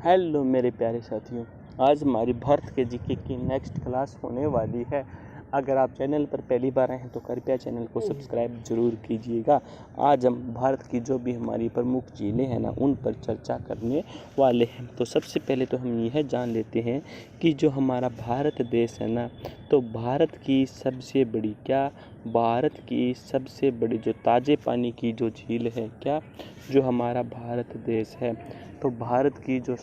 Hello मेरे प्यारे साथियों, आज हमारी भारत के जीके की नेक्स्ट क्लास होने वाली है। अगर आप चैनल पर पहली बार आए हैं तो कृपया चैनल को सब्सक्राइब जरूर कीजिएगा। आज हम भारत की जो भी हमारी प्रमुख झीलें हैं ना, उन पर चर्चा करने वाले हैं। तो सबसे पहले तो हम यह जान लेते हैं कि जो हमारा भारत देश है ना, तो भारत की सबसे बड़ी जो ताज़े पानी की जो झील है जो हमारा भारत देश है, तो भारत की जो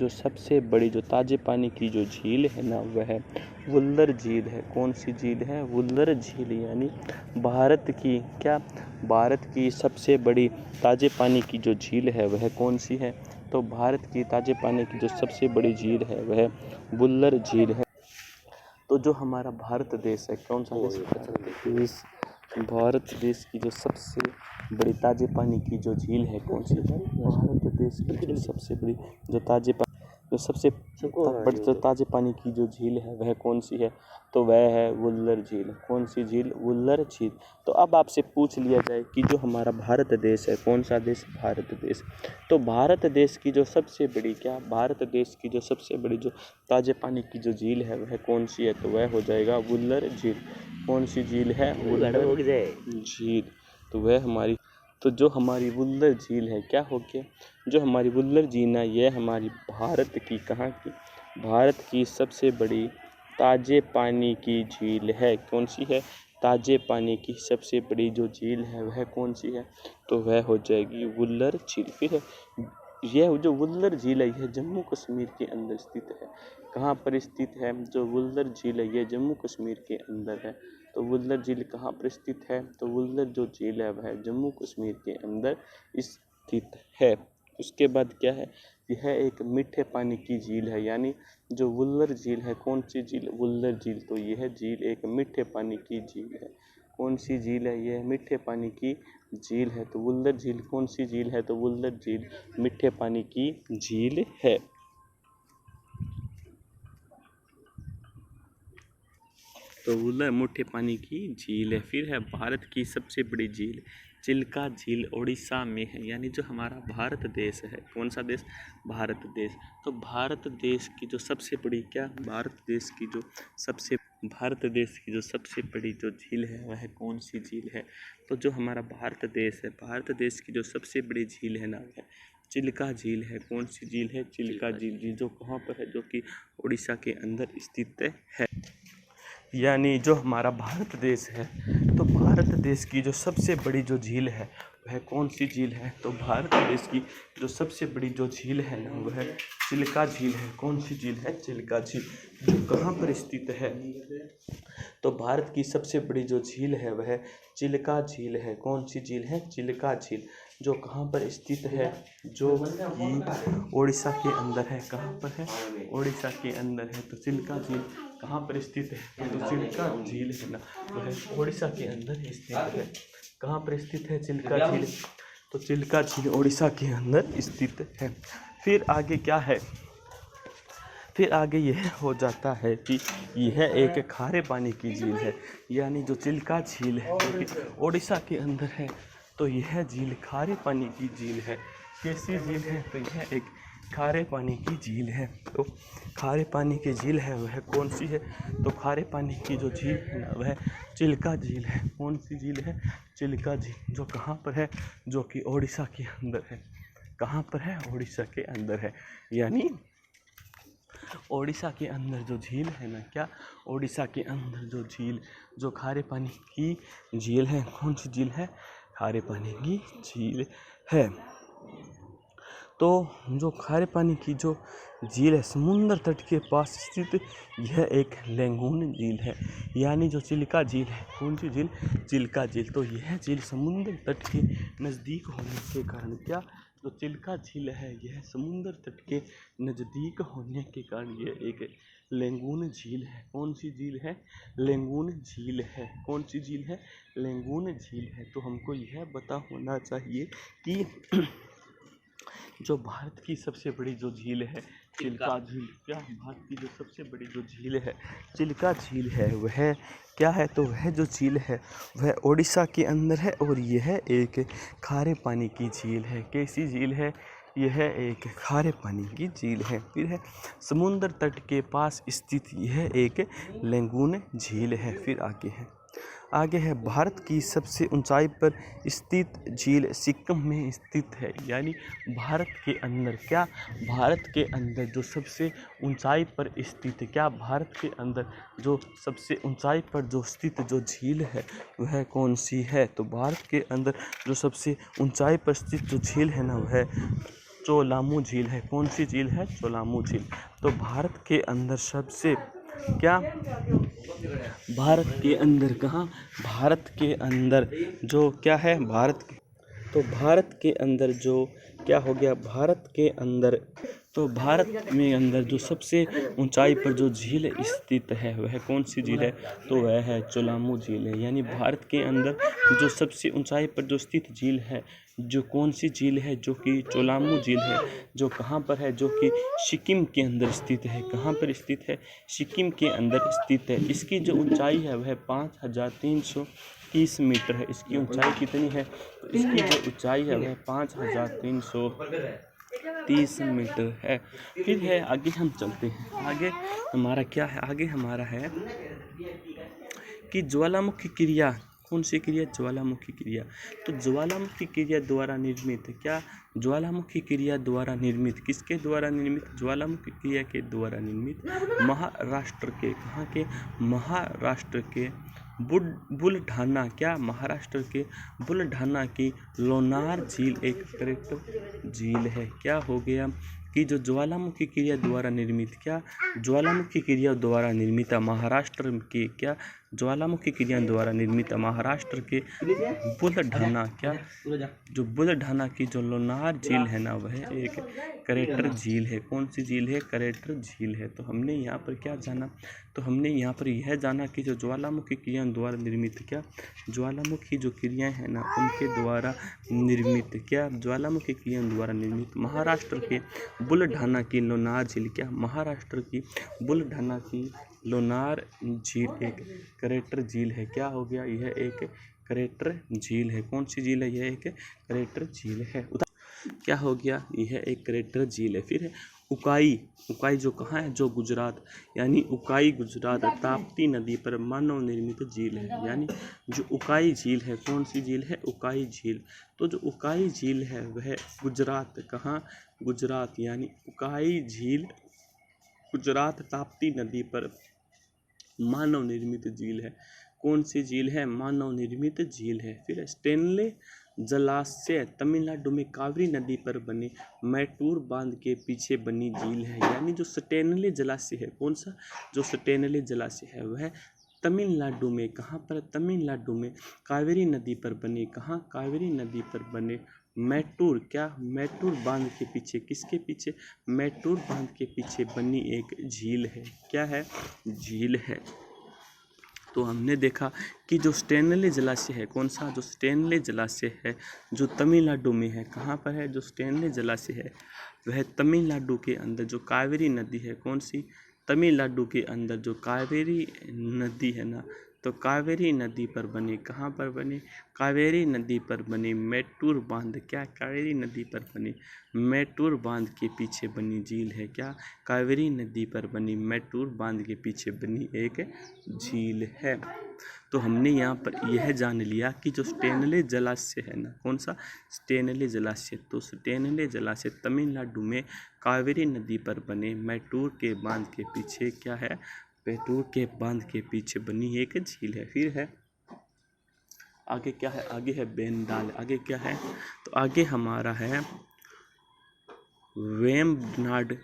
सबसे बड़ी जो ताज़े पानी की जो झील है ना, वह वुल्लर झील है। कौन सी झील है? वुल्लर झील। यानी भारत की सबसे बड़ी ताज़े पानी की जो झील है वह कौन सी है? तो भारत की ताज़े पानी की जो सबसे बड़ी झील है वह वुल्लर झील है। तो जो हमारा भारत देश है, कौन सा देश? भारत देश की जो सबसे बड़ी ताज़े पानी की जो झील है कौन सी है? भारत देश की जो सबसे बड़ी जो ताज़े पानी की जो झील है वह कौन सी है? तो वह है वुल्लर झील। कौन सी झील? वुल्लर झील। तो अब आपसे पूछ लिया जाए कि जो हमारा भारत देश है, कौन सा देश? भारत देश। तो भारत देश की जो सबसे बड़ी जो ताज़े पानी की जो झील है वह कौन सी है? तो वह हो जाएगा वुल्लर झील। कौन सी झील है? वुल्लर झील। तो जो हमारी वुल्लर झील है, क्या हो गया? जो हमारी वुल्लर झील है, यह हमारी भारत की सबसे बड़ी ताज़े पानी की झील है। कौन सी है? ताज़े पानी की सबसे बड़ी जो झील है वह कौन सी है? तो वह हो जाएगी वुल्लर झील। फिर यह जो वुल्लर झील है, यह जम्मू कश्मीर के अंदर स्थित है। कहाँ पर स्थित है? जो वुल्लर झील है, यह जम्मू कश्मीर के अंदर है। तो वुल्लर झील कहाँ पर स्थित है? तो वुल्लर जो झील है वह जम्मू कश्मीर के अंदर स्थित है। उसके बाद क्या है? यह एक मीठे पानी की झील है। यानी जो वुल्लर झील है, कौन सी झील? वुल्लर झील। तो यह झील एक मीठे पानी की झील है। कौन सी झील है? यह मीठे पानी की झील है। तो वुल्लर झील कौन सी झील है? तो वुल्लर झील मीठे पानी की झील है। तो वुल्लर मीठे पानी की झील है। फिर है भारत की सबसे बड़ी झील, चिल्का झील उड़ीसा में है। यानी जो हमारा भारत देश है, कौन सा देश? भारत देश। तो भारत देश की जो सबसे बड़ी भारत देश की जो सबसे बड़ी जो झील है वह कौन सी झील है? तो जो हमारा भारत देश है, भारत देश की जो सबसे बड़ी झील है ना, वह चिल्का झील है। कौन सी झील है? चिल्का झील। जो कहाँ पर है? जो कि उड़ीसा के अंदर स्थित है। यानी जो हमारा भारत देश है, तो भारत देश की जो सबसे बड़ी जो झील है वह कौन सी झील है? तो भारत देश की जो सबसे बड़ी जो झील है ना, वह चिल्का झील है। कौन सी झील है? चिल्का झील। जो कहाँ पर स्थित है? तो भारत की सबसे बड़ी जो झील है वह चिल्का झील है। कौन सी झील है? चिल्का झील। जो कहाँ पर स्थित है? जो कि उड़ीसा के अंदर है। कहाँ पर है? उड़ीसा के अंदर है। तो चिल्का झील कहाँ पर स्थित है? तो चिल्का झील है ना, वह उड़ीसा के अंदर स्थित है। कहाँ पर स्थित है चिल्का झील? तो चिल्का झील उड़ीसा के अंदर स्थित है। फिर आगे क्या है? फिर आगे यह हो जाता है कि यह एक खारे पानी की झील है। यानी जो चिल्का झील है जो कि उड़ीसा के अंदर है, तो यह झील खारे पानी की झील है। कैसी झील है? तो यह एक खारे पानी की झील है। तो खारे पानी की झील है वह कौन सी है? तो खारे पानी की जो झील है ना, वह चिल्का झील है। कौन सी झील है? चिल्का झील। जो कहाँ पर है? जो कि उड़ीसा के अंदर है। कहाँ पर है? उड़ीसा के अंदर है। यानी उड़ीसा के अंदर जो झील है ना, उड़ीसा के अंदर जो झील जो खारे पानी की झील है, कौन सी झील है? खारे पानी की झील है। तो जो खारे पानी की जो झील है, समुद्र तट के पास स्थित यह एक लैंगून झील है। यानी जो चिल्का झील है, कौन सी झील? चिल्का झील। तो यह झील समुद्र तट के नज़दीक होने के कारण जो चिल्का झील है, यह समुद्र तट के नज़दीक होने के कारण यह एक लैंगून झील है। कौन सी झील है? लैंगून झील है। कौन सी झील है? लैंगून झील है। तो हमको यह पता होना चाहिए कि जो भारत की सबसे बड़ी जो झील है चिल्का झील, भारत की जो सबसे बड़ी जो झील है चिल्का झील है, वह क्या है? तो वह जो झील है वह उड़ीसा के अंदर है और यह एक खारे पानी की झील है। कैसी झील है? यह एक खारे पानी की झील है। फिर है समुद्र तट के पास स्थित यह एक लैगून झील है। फिर आगे है भारत की सबसे ऊंचाई पर स्थित झील सिक्किम में स्थित है। यानी भारत के अंदर जो सबसे ऊंचाई पर स्थित है, क्या भारत के अंदर जो सबसे ऊंचाई पर जो स्थित जो झील है वह कौन सी है? तो भारत के अंदर जो सबसे ऊंचाई पर स्थित जो झील है ना वह चोलामू झील है। कौन सी झील है? चोलामू झील। तो भारत के अंदर सबसे क्या भारत के अंदर कहाँ भारत के अंदर जो क्या है तो भारत के अंदर जो क्या हो गया भारत में अंदर जो सबसे ऊंचाई पर जो झील स्थित है वह कौन सी झील है? तो वह है चोलामू झील है। यानी भारत के अंदर जो सबसे ऊंचाई पर जो स्थित झील है जो कौन सी झील है? जो कि चोलामू झील है। जो कहाँ पर है? जो कि सिक्किम के अंदर स्थित है। कहाँ पर स्थित है? सिक्किम के अंदर स्थित है। इसकी जो ऊंचाई है वह 5330 मीटर है। इसकी ऊंचाई कितनी है? तो इसकी जो ऊंचाई है वह 5330 मीटर है। फिर है आगे हम चलते हैं। आगे हमारा क्या है? आगे हमारा है कि ज्वालामुखी क्रिया कौन सी क्रिया? ज्वालामुखी क्रिया। तो ज्वालामुखी क्रिया द्वारा निर्मित क्या? ज्वालामुखी क्रिया द्वारा निर्मित किसके द्वारा निर्मित? ज्वालामुखी क्रिया के द्वारा निर्मित महाराष्ट्र के कहाँ के? महाराष्ट्र के बुलढाना क्या? महाराष्ट्र के बुलढाना की लोनार झील एक पर्यटक झील है। क्या हो गया कि जो ज्वालामुखी क्रिया द्वारा निर्मित क्या? ज्वालामुखी क्रिया द्वारा निर्मित महाराष्ट्र के क्या? ज्वालामुखी क्रिया द्वारा निर्मित महाराष्ट्र के बुलढाना क्या? जो बुलढाना की जो लोनार झील है ना वह एक करेटर झील है। कौन सी झील है? करेटर झील है। तो हमने यहाँ पर क्या जाना? तो हमने यहाँ पर यह जाना कि जो ज्वालामुखी क्रिया द्वारा निर्मित क्या? ज्वालामुखी जो क्रियाएं हैं ना उनके द्वारा निर्मित क्या? ज्वालामुखी क्रिया द्वारा निर्मित महाराष्ट्र के बुलढाना की लोनार झील क्या? महाराष्ट्र की बुलढाना की लोनार झील एक करेटर झील है। क्या हो गया? यह एक करेटर झील है। कौन सी झील है? यह एक करेटर झील है। क्या हो गया? यह एक करेटर झील है। फिर है उकाई जो कहाँ है? जो गुजरात। यानी उकाई गुजरात ताप्ती नदी पर मानव निर्मित झील है। यानी जो उकाई झील है कौन सी झील है? उकाई झील। तो जो उकाई झील है वह गुजरात कहाँ? गुजरात। यानी उकाई झील गुजरात ताप्ती नदी पर मानव निर्मित झील है। कौन सी झील है? मानव निर्मित झील है। फिर स्टेनले जलाशय तमिलनाडु में कावेरी नदी पर बने मैटूर बांध के पीछे बनी झील है। यानी जो स्टेनले जलाशय है कौन सा? जो स्टेनले जलाशय है वह तमिलनाडु में कहाँ पर? तमिलनाडु में कावेरी नदी पर बने कहाँ? कावेरी नदी पर बने मैटूर क्या? मैटूर बांध के पीछे। किसके पीछे? मैटूर बांध के पीछे बनी एक झील है। क्या है? झील है। तो हमने देखा कि जो स्टेनले जलाशय है कौन सा? जो स्टेनले जलाशय है जो तमिलनाडु में है। कहाँ पर है? जो स्टेनले जलाशय है वह तमिलनाडु के अंदर जो कावेरी नदी है कौन सी? तमिलनाडु के अंदर जो कावेरी नदी है ना तो कावेरी नदी पर बने कहाँ पर बने? कावेरी नदी पर बने मैटूर बांध क्या? कावेरी नदी पर बने मैटूर बांध के पीछे बनी झील है। क्या? कावेरी नदी पर बनी मैटूर बांध के पीछे बनी एक झील है। तो हमने यहाँ पर यह जान लिया कि जो स्टेनले जलाशय है ना कौन सा? स्टेनले जलाशय। तो स्टेनले जलाशय तमिलनाडु में कावेरी नदी पर बने मैटूर के बांध के पीछे क्या है? मैटूर के बांध के पीछे बनी एक झील है। फिर है आगे क्या है? आगे है बेंडाल। आगे क्या है? तो आगे हमारा है वेम्बनाड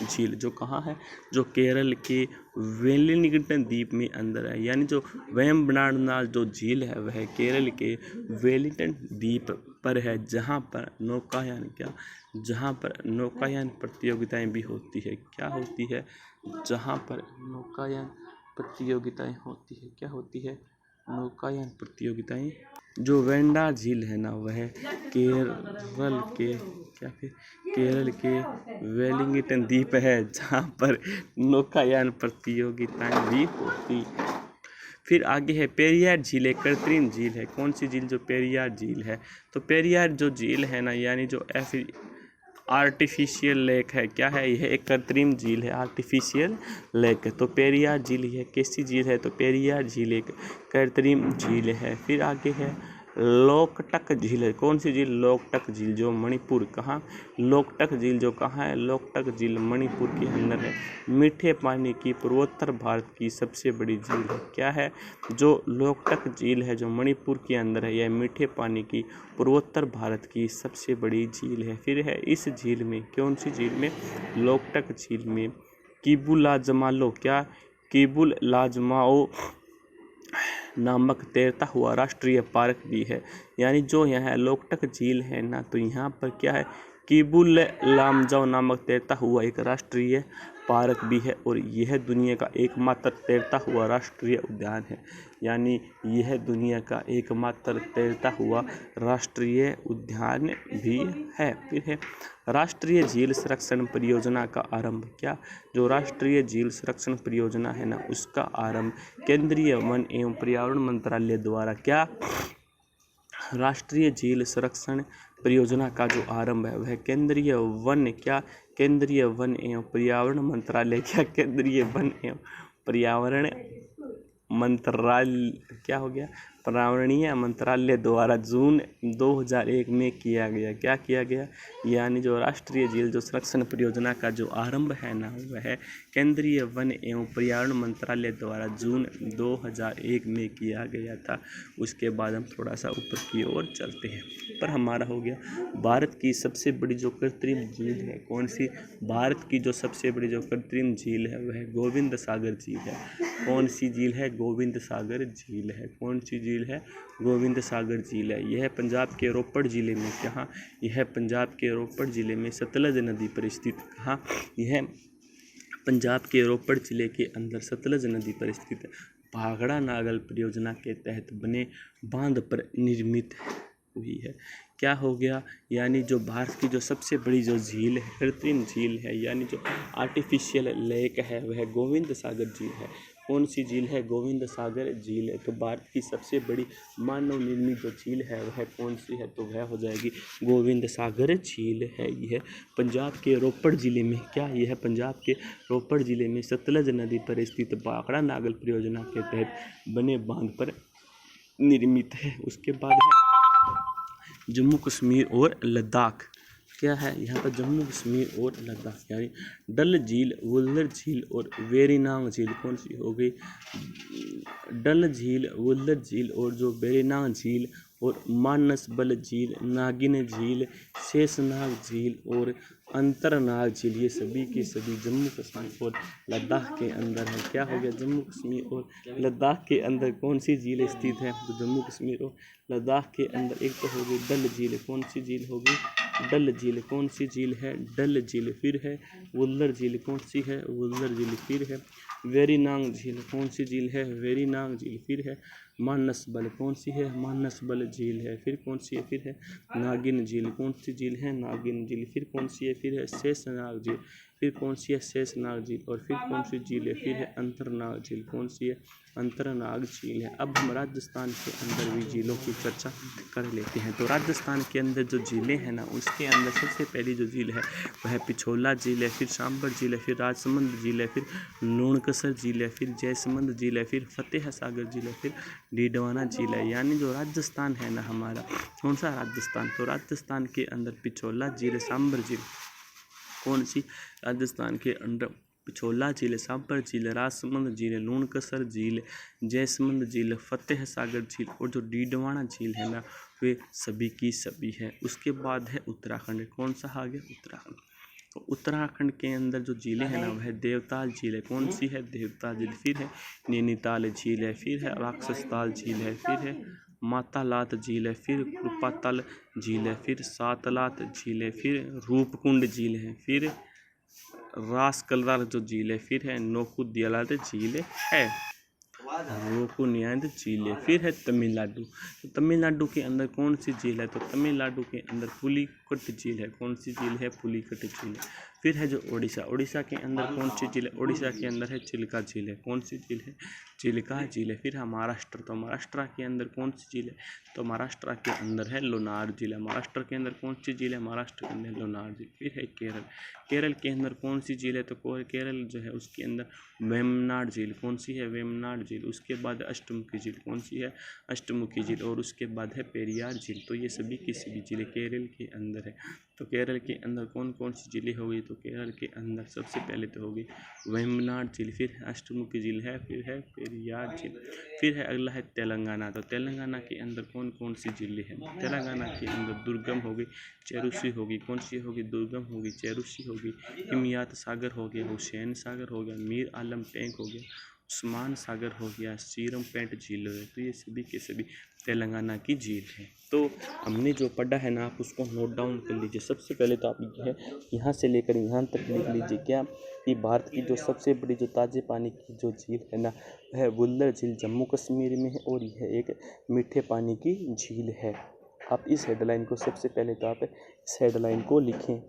झील जो कहाँ है? जो केरल के वेलिंगटन द्वीप में अंदर है। यानी जो वेम्बनाड जो झील है वह केरल के वेलिंगटन द्वीप पर है जहाँ पर नौकायान क्या? जहाँ पर नौकायान प्रतियोगिताएं भी होती है। क्या होती है? जहाँ पर नौकायान प्रतियोगिताएं होती है। क्या होती है? नौकायान प्रतियोगिताएं। जो वेंडार झील है ना वह केरल के वेलिंगटन द्वीप है जहाँ पर नौकायान प्रतियोगिताएं भी होती। फिर आगे है पेरियार झील एक कृत्रिम झील है। कौन सी झील? जो पेरियार झील है। तो पेरियार जो झील है ना यानी जो आर्टिफिशियल लेक है। क्या है यह? एक कृत्रिम झील है, आर्टिफिशियल लेक है। तो पेरियार झील यह कैसी झील है? तो पेरियार झील एक कृत्रिम झील है। फिर आगे है लोकटक झील है। कौन सी झील? लोकटक झील, जो मणिपुर, कहाँ? लोकटक झील जो कहाँ है? लोकटक झील मणिपुर के अंदर है। मीठे पानी की पूर्वोत्तर भारत की सबसे बड़ी झील है। क्या है? जो लोकटक झील है जो मणिपुर के अंदर है, यह मीठे पानी की पूर्वोत्तर भारत की सबसे बड़ी झील है। फिर है इस झील में, कौन सी झील में? लोकटक झील में किबुलाजमालो, क्या? किबुलाजमाओ नामक तैरता हुआ राष्ट्रीय पार्क भी है। यानी जो यहाँ लोकटक झील है ना, तो यहाँ पर क्या है? किबुल लामजाओ नामक तैरता हुआ एक राष्ट्रीय पार्क भी है। और यह दुनिया का एकमात्र तैरता हुआ राष्ट्रीय उद्यान है। यानी यह दुनिया का एकमात्र तैरता हुआ राष्ट्रीय उद्यान भी है। फिर है राष्ट्रीय झील संरक्षण परियोजना का आरंभ। क्या? जो राष्ट्रीय झील संरक्षण परियोजना है ना, उसका आरंभ केंद्रीय वन एवं पर्यावरण मंत्रालय द्वारा, क्या? राष्ट्रीय झील संरक्षण परियोजना का जो आरंभ है वह केंद्रीय वन, क्या? केंद्रीय वन एवं पर्यावरण मंत्रालय, क्या? केंद्रीय वन एवं पर्यावरण मंत्रालय, क्या हो गया? पर्यावरणीय मंत्रालय द्वारा जून 2001 में किया गया। क्या किया गया? यानी जो राष्ट्रीय झील जो संरक्षण परियोजना का जो आरंभ है ना, वह केंद्रीय वन एवं पर्यावरण मंत्रालय द्वारा जून 2001 में किया गया था। उसके बाद हम थोड़ा सा ऊपर की ओर चलते हैं। पर हमारा हो गया भारत की सबसे बड़ी जो कृत्रिम झील है, कौन सी? भारत की जो सबसे बड़ी जो कृत्रिम झील है वह गोविंद सागर झील है। कौन सी झील है? गोविंद सागर झील है। कौन सी झील है? गोविंद सागर झील है। यह पंजाब के रोपड़ जिले में, कहाँ? यह पंजाब के रोपड़ जिले में सतलज नदी पर स्थित, कहाँ? यह पंजाब के रोपड़ जिले के अंदर सतलज नदी पर स्थित भाखड़ा नागल परियोजना के तहत बने बांध पर निर्मित हुई है। क्या हो गया? यानी जो भारत की जो सबसे बड़ी जो झील है, कृत्रिम झील है, यानी जो आर्टिफिशियल लेक है, वह गोविंद सागर झील है। कौन सी झील है? गोविंद सागर झील है। तो भारत की सबसे बड़ी मानव निर्मित जो झील है वह कौन सी है? तो वह हो जाएगी गोविंद सागर झील है। यह पंजाब के रोपड़ जिले में, क्या? यह पंजाब के रोपड़ जिले में सतलज नदी पर स्थित भाखड़ा नागल परियोजना के तहत बने बांध पर निर्मित है। उसके बाद है जम्मू कश्मीर और लद्दाख। क्या है यहाँ पर? जम्मू कश्मीर और लद्दाख, यानी डल झील, वुल्लर झील और वेरीनाग झील। कौन सी हो गई? डल झील, वुल्लर झील और जो वेरीनाग झील और मानसबल झील, नागिन झील, शेषनाग झील और अंतरनाग झील, ये सभी की सभी जम्मू कश्मीर और लद्दाख के अंदर है। क्या हो गया? जम्मू कश्मीर और लद्दाख के अंदर कौन सी झील स्थित है? तो जम्मू कश्मीर और लद्दाख के अंदर एक तो हो गई डल झील। कौन सी झील होगी? डल झील। कौन सी झील है? डल झील। फिर है वुल्लर झील। कौन सी है? वुल्लर झील। फिर है वेरीनाग झील। कौन सी झील है? वेरीनाग झील। फिर है मानसबल। कौन सी है? मानसबल झील है। फिर कौन सी है? फिर है नागिन झील। कौन सी झील है? नागिन झील। फिर कौन सी है? फिर है शेषनाग झील। फिर कौन सी है? शेषनाग झील। और फिर कौन सी झील है? फिर है अंतरनाग झील। कौन सी है? अंतरनाग झील है। अब हम राजस्थान के अंदर भी झीलों की चर्चा कर लेते हैं। तो राजस्थान के अंदर जो झीलें हैं ना, उसके अंदर सबसे पहली जो झील है वह पिछोला झील है, फिर सांबर झील है, फिर राजसमंद झील है, फिर लूणकसर झील है, फिर जयसमंद झील है, फिर फतेह सागर झील है, फिर डीडवाना झील है। यानी जो राजस्थान है ना हमारा, कौन सा? राजस्थान। तो राजस्थान के अंदर पिछोला झील, सांबर झील। कौन सी? राजस्थान के अंदर पिछोला झील, सांबर झील, राजसमंद झील, लूणकसर झील, जयसमंद झील, फतेह सागर झील और जो डीडवाना झील है ना, वे सभी की सभी है। उसके बाद है उत्तराखंड। कौन सा आ गया? उत्तराखंड। तो उत्तराखंड के अंदर जो झीलें हैं ना, वह देवताल झील है। कौन सी है? देवताल झील। फिर है नैनीताल झील है, फिर है राक्षसताल झील है, फिर है मातालात झील है, फिर कृपातल झील है, फिर सातलात झील है, फिर रूपकुंड झील है, फिर रास कलर जो झील है, फिर है नोकुदियालात झील है। रोकुनियाद झील है। फिर है तमिलनाडु। तो तमिलनाडु के अंदर कौन सी झील है? तो तमिलनाडु के अंदर पुलिकट झील है। कौन सी झील है? पुलिकट झील है। फिर है जो उड़ीसा। उड़ीसा के अंदर कौन सी झील है? उड़ीसा के अंदर है चिल्का झील है। कौन सी झील है? चिल्का झील है। फिर है महाराष्ट्र। तो महाराष्ट्र के अंदर कौन सी झील है? तो महाराष्ट्र के अंदर है लोनार झील है। महाराष्ट्र के अंदर कौन सी झील है? महाराष्ट्र के अंदर लोनार झील। फिर है केरल। केरल के अंदर कौन सी झील है? तो केरल जो है उसके अंदर वेम्बनाड झील। कौन सी है? वेम्बनाड झील। उसके बाद अष्टमुखी झील। कौन सी है? अष्टमुखी झील। और उसके बाद है पेरियार झील। तो ये सभी की सभी झीलें केरल के अंदर है। तो केरल के अंदर कौन कौन सी झीलें होगी? तो केरल के अंदर सबसे पहले तो होगी वेम्बनाड झील, फिर है अष्टमुखी झील है, फिर है पेरियार झील, फिर है अगला है तेलंगाना। तो तेलंगाना के अंदर कौन कौन सी झीलें हैं? तेलंगाना के अंदर दुर्गम होगी, चेरुसी होगी। कौन सी होगी? दुर्गम होगी, चेरुसी होगी, हिमयात सागर हो गया, हुसैन सागर हो गया, मीर आलम टैंक हो गया, उस्मान सागर हो गया, सीरम पेंट झील है। तो ये सभी के सभी तेलंगाना की झील है। तो हमने जो पढ़ा है ना, आप उसको नोट डाउन कर लीजिए। सबसे पहले तो आप ये है यहाँ से लेकर यहाँ तक लिख लीजिए क्या कि भारत की जो सबसे बड़ी जो ताज़े पानी की जो झील है ना, वह वुल्लर झील जम्मू कश्मीर में है और यह एक मीठे पानी की झील है। आप इस हेडलाइन को सबसे पहले तो आप इस हेडलाइन को लिखें।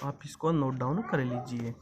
आप इसको नोट डाउन कर लीजिए।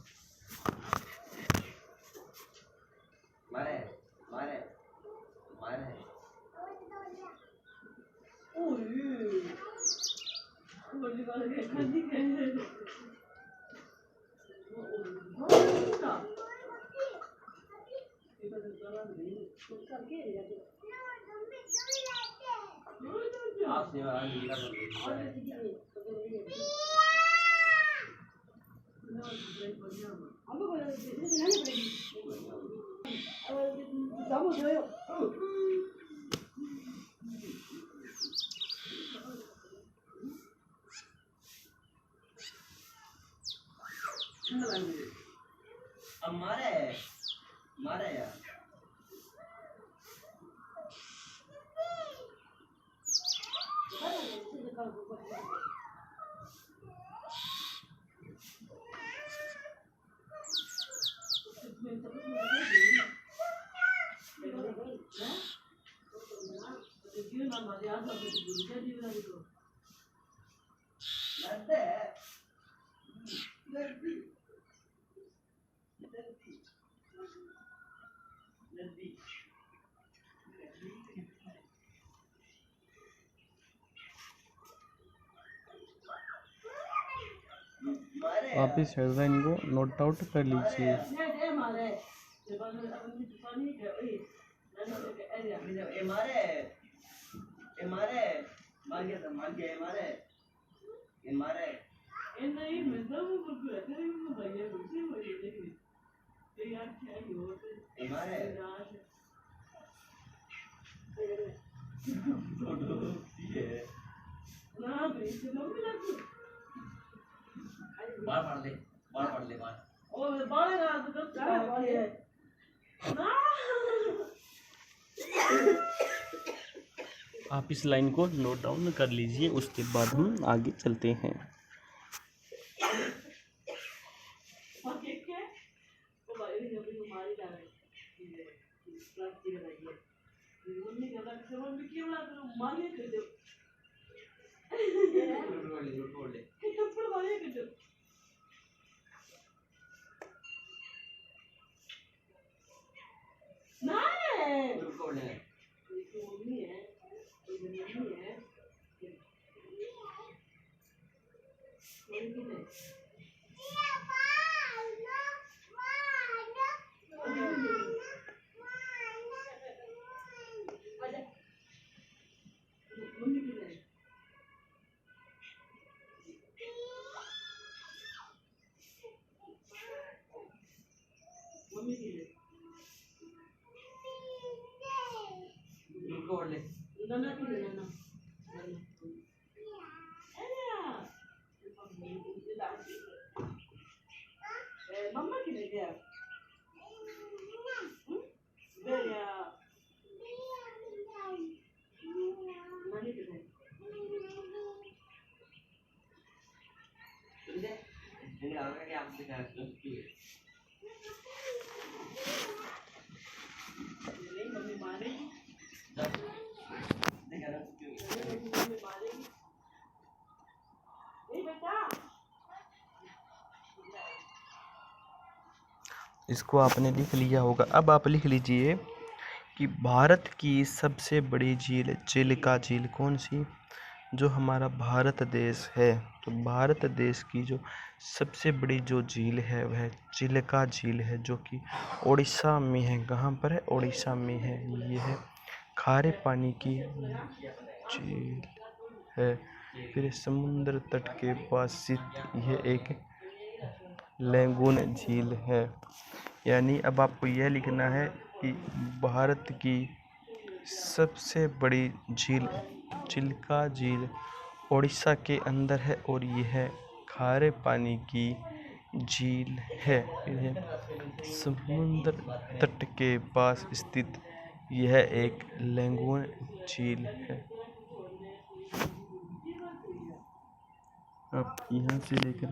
आप इस हेडलाइन को नोट आउट कर लीजिए। आप इस लाइन को नोट डाउन कर लीजिए, उसके बाद हम आगे चलते हैं। इसको आपने लिख लिया होगा। अब आप लिख लीजिए कि भारत की सबसे बड़ी झील चिल्का झील कौन सी? जो हमारा भारत देश है, तो भारत देश की जो सबसे बड़ी जो झील है वह चिल्का झील है, जो कि उड़ीसा में है। कहाँ पर है? उड़ीसा में है। ये है खारे पानी की झील है। फिर समुद्र तट के पास स्थित यह एक लैगून झील है। यानी अब आपको यह लिखना है कि भारत की सबसे बड़ी झील चिल्का झील उड़ीसा के अंदर है और यह खारे पानी की झील है। यह समुद्र तट के पास स्थित यह एक लैगून झील है। आप यहाँ से लेकर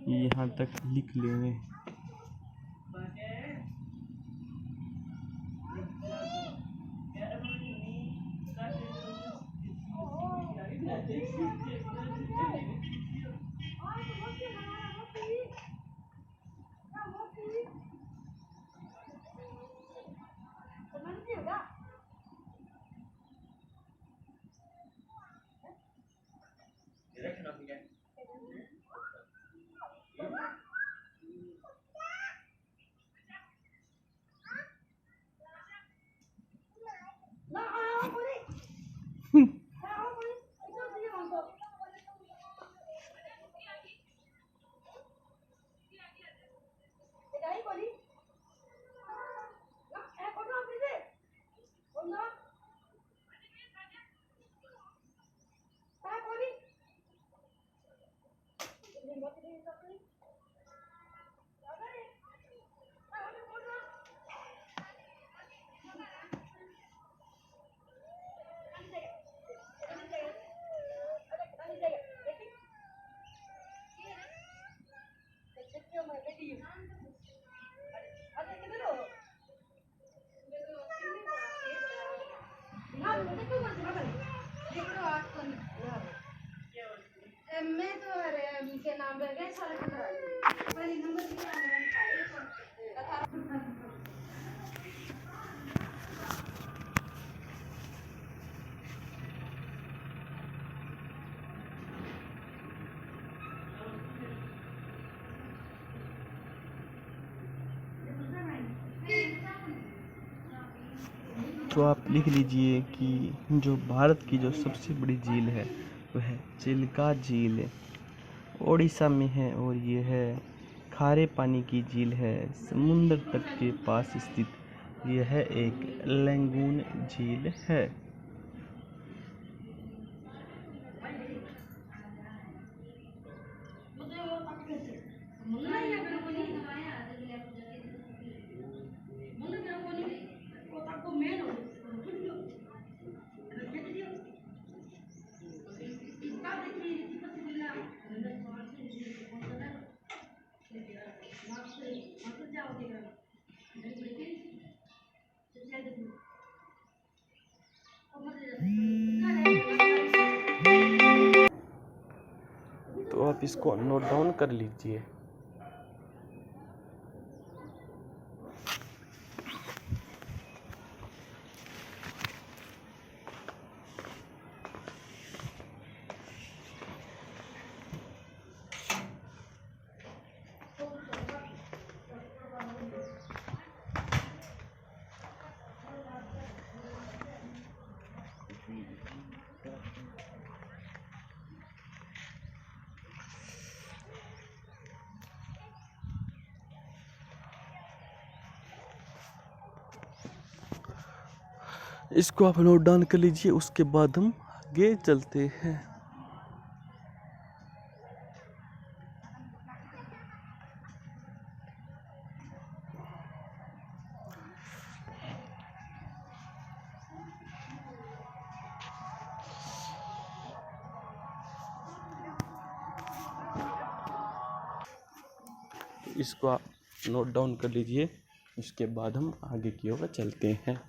यहाँ तक लिख लेंगे। तो आप लिख लीजिए कि जो भारत की जो सबसे बड़ी झील है वह चिल्का झील है, उड़ीसा में है और ये है खारे पानी की झील है, समुद्र तट के पास स्थित यह एक लैगून झील है। तो आप इसको नोट डाउन कर लीजिए। इसको आप नोट डाउन कर लीजिए, उसके बाद हम आगे चलते हैं। इसको आप नोट डाउन कर लीजिए, इसके बाद हम आगे की ओर चलते हैं।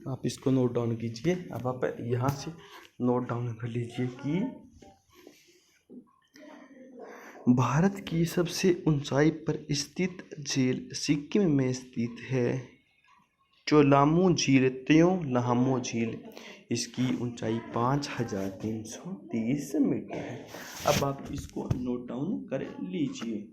आप इसको नोट डाउन कीजिए। अब आप यहाँ से नोट डाउन कर लीजिए कि भारत की सबसे ऊंचाई पर स्थित झील सिक्किम में स्थित है। चोलामू झील, त्योलाहामू झील, इसकी ऊंचाई 5330 मीटर है। अब आप इसको नोट डाउन कर लीजिए।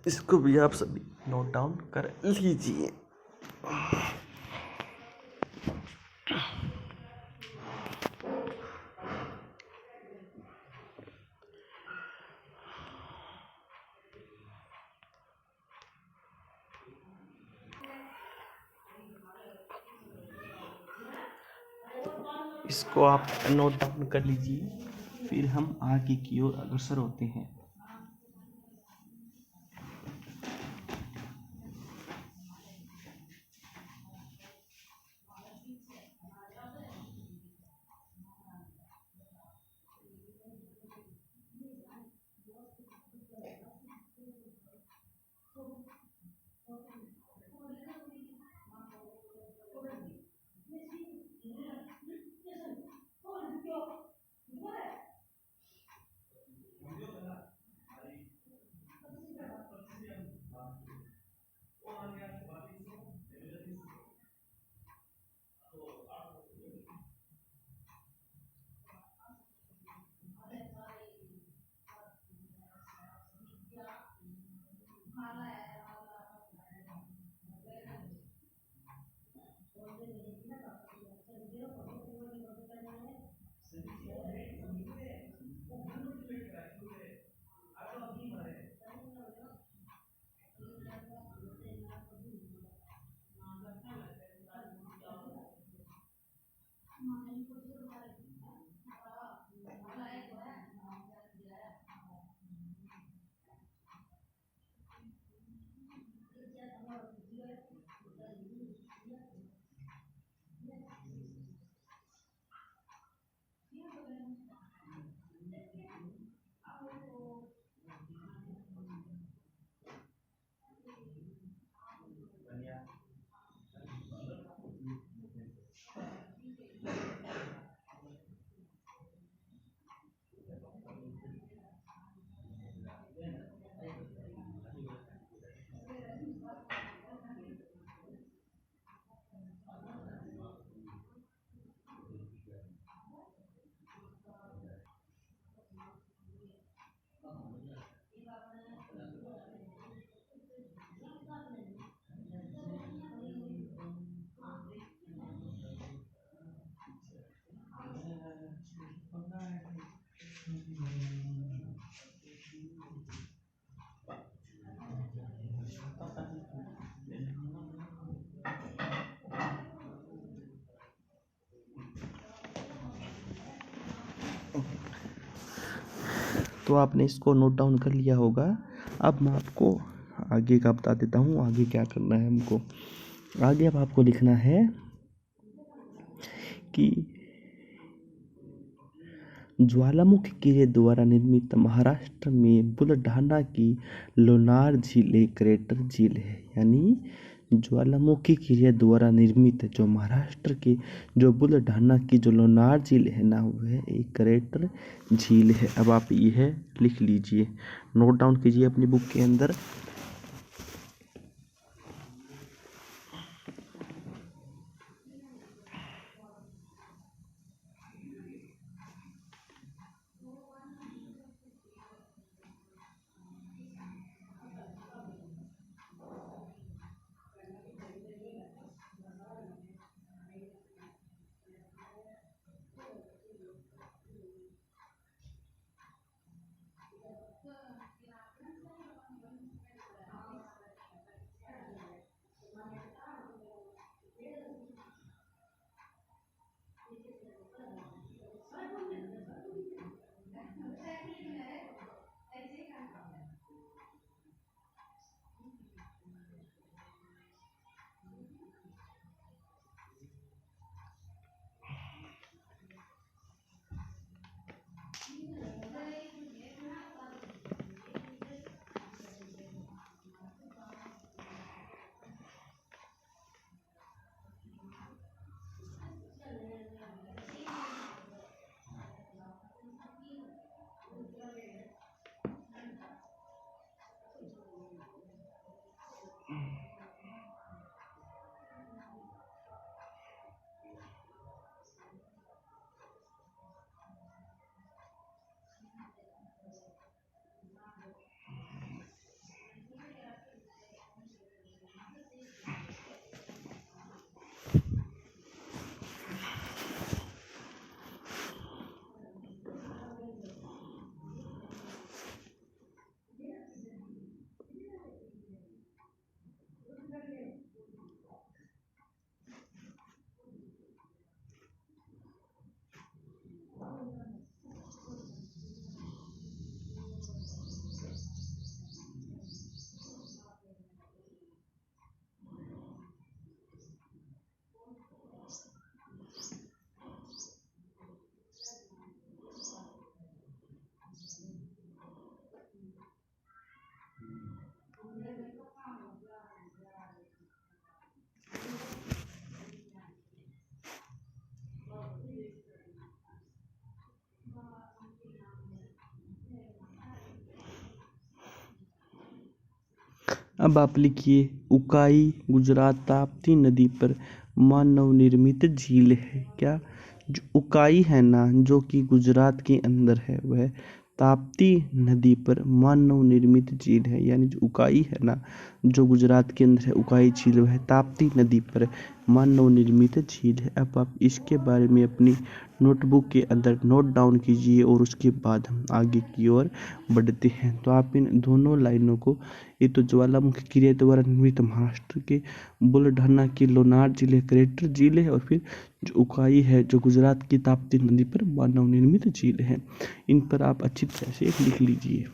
इसको भी आप सभी नोट डाउन कर लीजिए। इसको आप नोट डाउन कर लीजिए, फिर हम आगे की ओर अग्रसर होते हैं। तो आपने इसको नोट डाउन कर लिया होगा। अब मैं आपको आगे का बता देता हूँ, आगे क्या करना है हमको। आगे अब आपको लिखना है कि ज्वालामुखी के द्वारा निर्मित महाराष्ट्र में बुलढाना की लोनार झील एक क्रेटर झील है। यानी ज्वालामुखी के द्वारा निर्मित जो महाराष्ट्र के जो बुलढाना की जो लोनार झील है ना, वह एक क्रेटर झील है। अब आप यह लिख लीजिए, नोट डाउन कीजिए अपनी बुक के अंदर। अब आप लिखिए, उकाई गुजरात ताप्ती नदी पर मानव निर्मित झील है। क्या? जो उकाई है ना, जो कि गुजरात के अंदर है, वह ताप्ती नदी पर मानव निर्मित झील है। यानी जो उकाई है ना, जो गुजरात के अंदर है, उकाई झील, वह ताप्ती नदी पर मानव निर्मित झील है। अब आप इसके बारे में अपनी नोटबुक के अंदर नोट डाउन कीजिए और उसके बाद हम आगे की ओर बढ़ते हैं। तो आप इन दोनों लाइनों को, ये तो ज्वालामुखी क्रिया द्वारा निर्मित महाराष्ट्र के बुलढाना की लोनार झील है, क्रेटर झील है, और फिर जो उकाई है जो गुजरात की ताप्ती नदी पर मानव निर्मित झील है। इन पर आप अच्छी तरह से लिख लीजिए।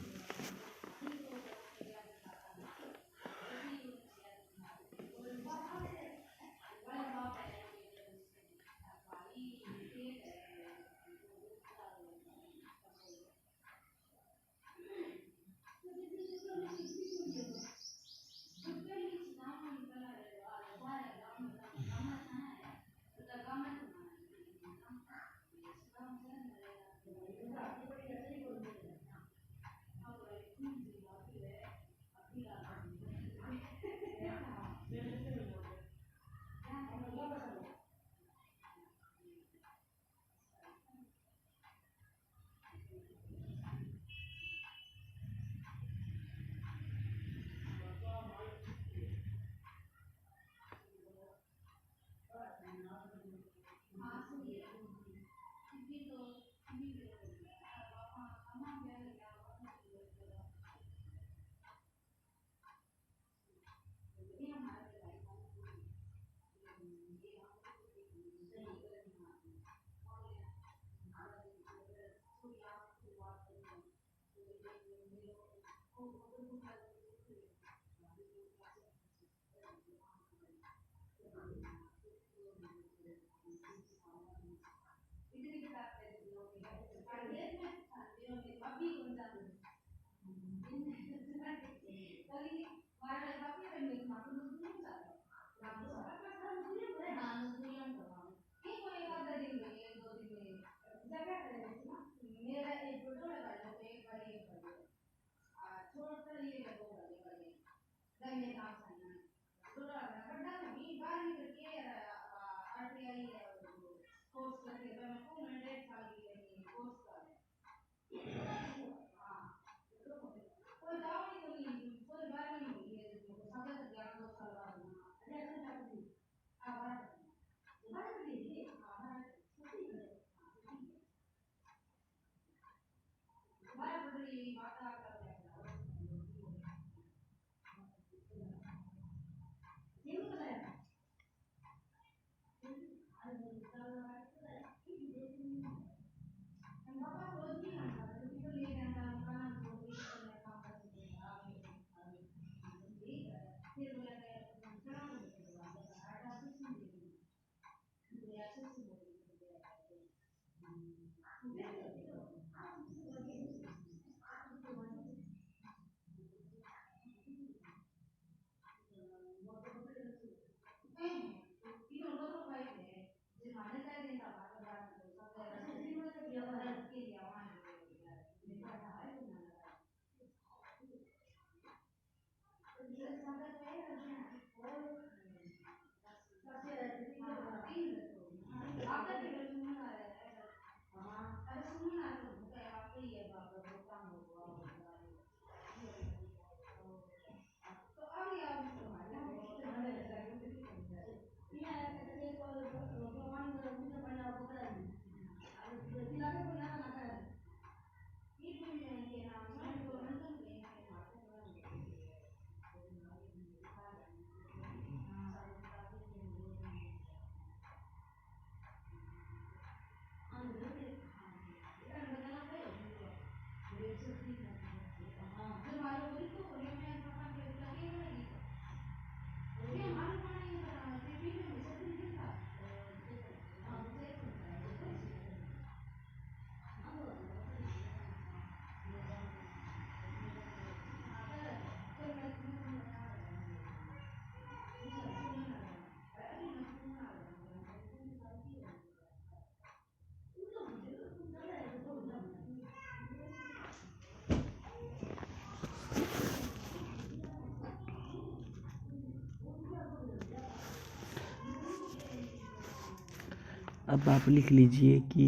अब आप लिख लीजिए कि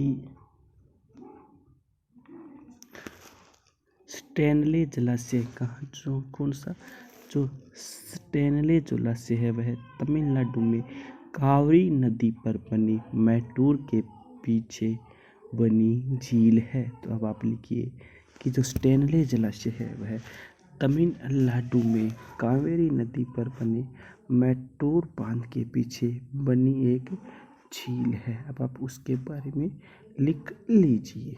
स्टेनली जलाशय कहाँ, जो कौन सा, जो स्टेनली जलाशय है वह तमिलनाडु में कावेरी नदी पर बनी मैटूर के पीछे बनी झील है। तो अब आप लिखिए कि जो स्टेनली जलाशय है वह तमिलनाडु में कावेरी नदी पर बने मैटूर बांध के पीछे बनी एक झील है। अब आप उसके बारे में लिख लीजिए।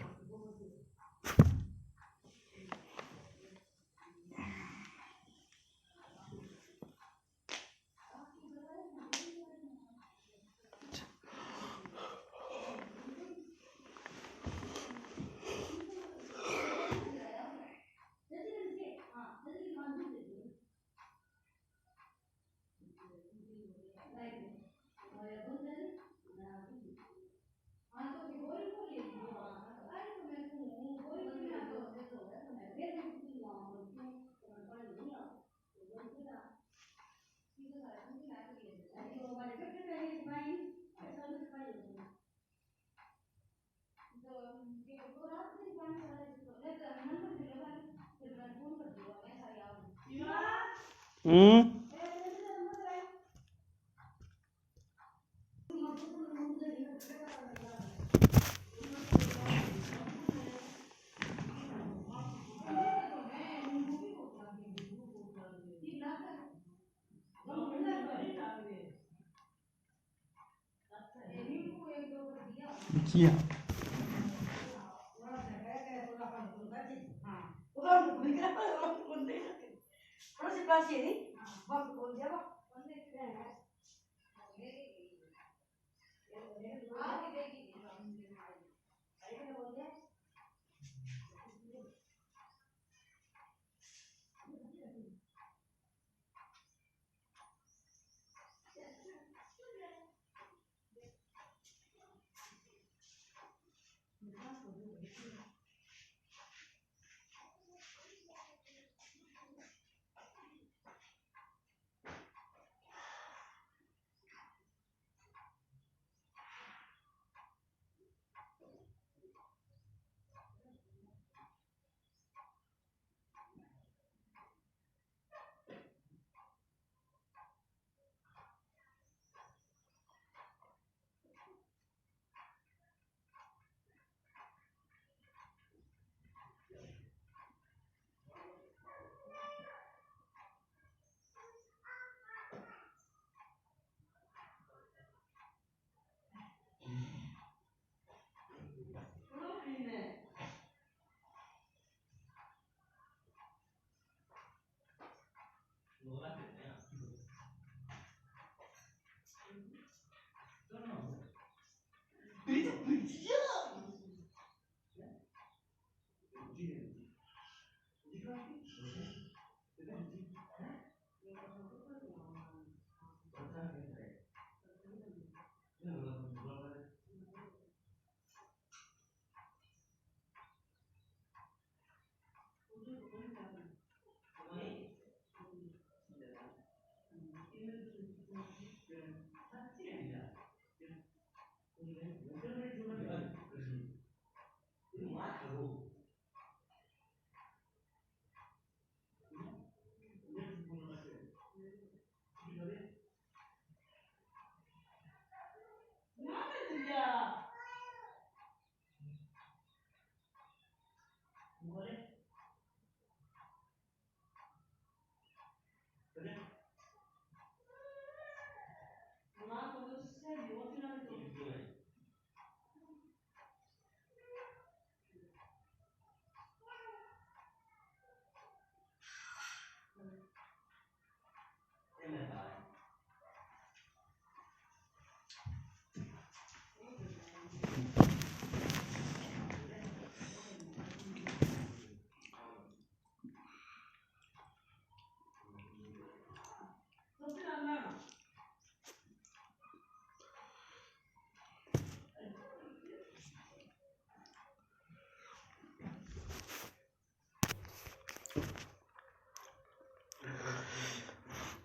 किया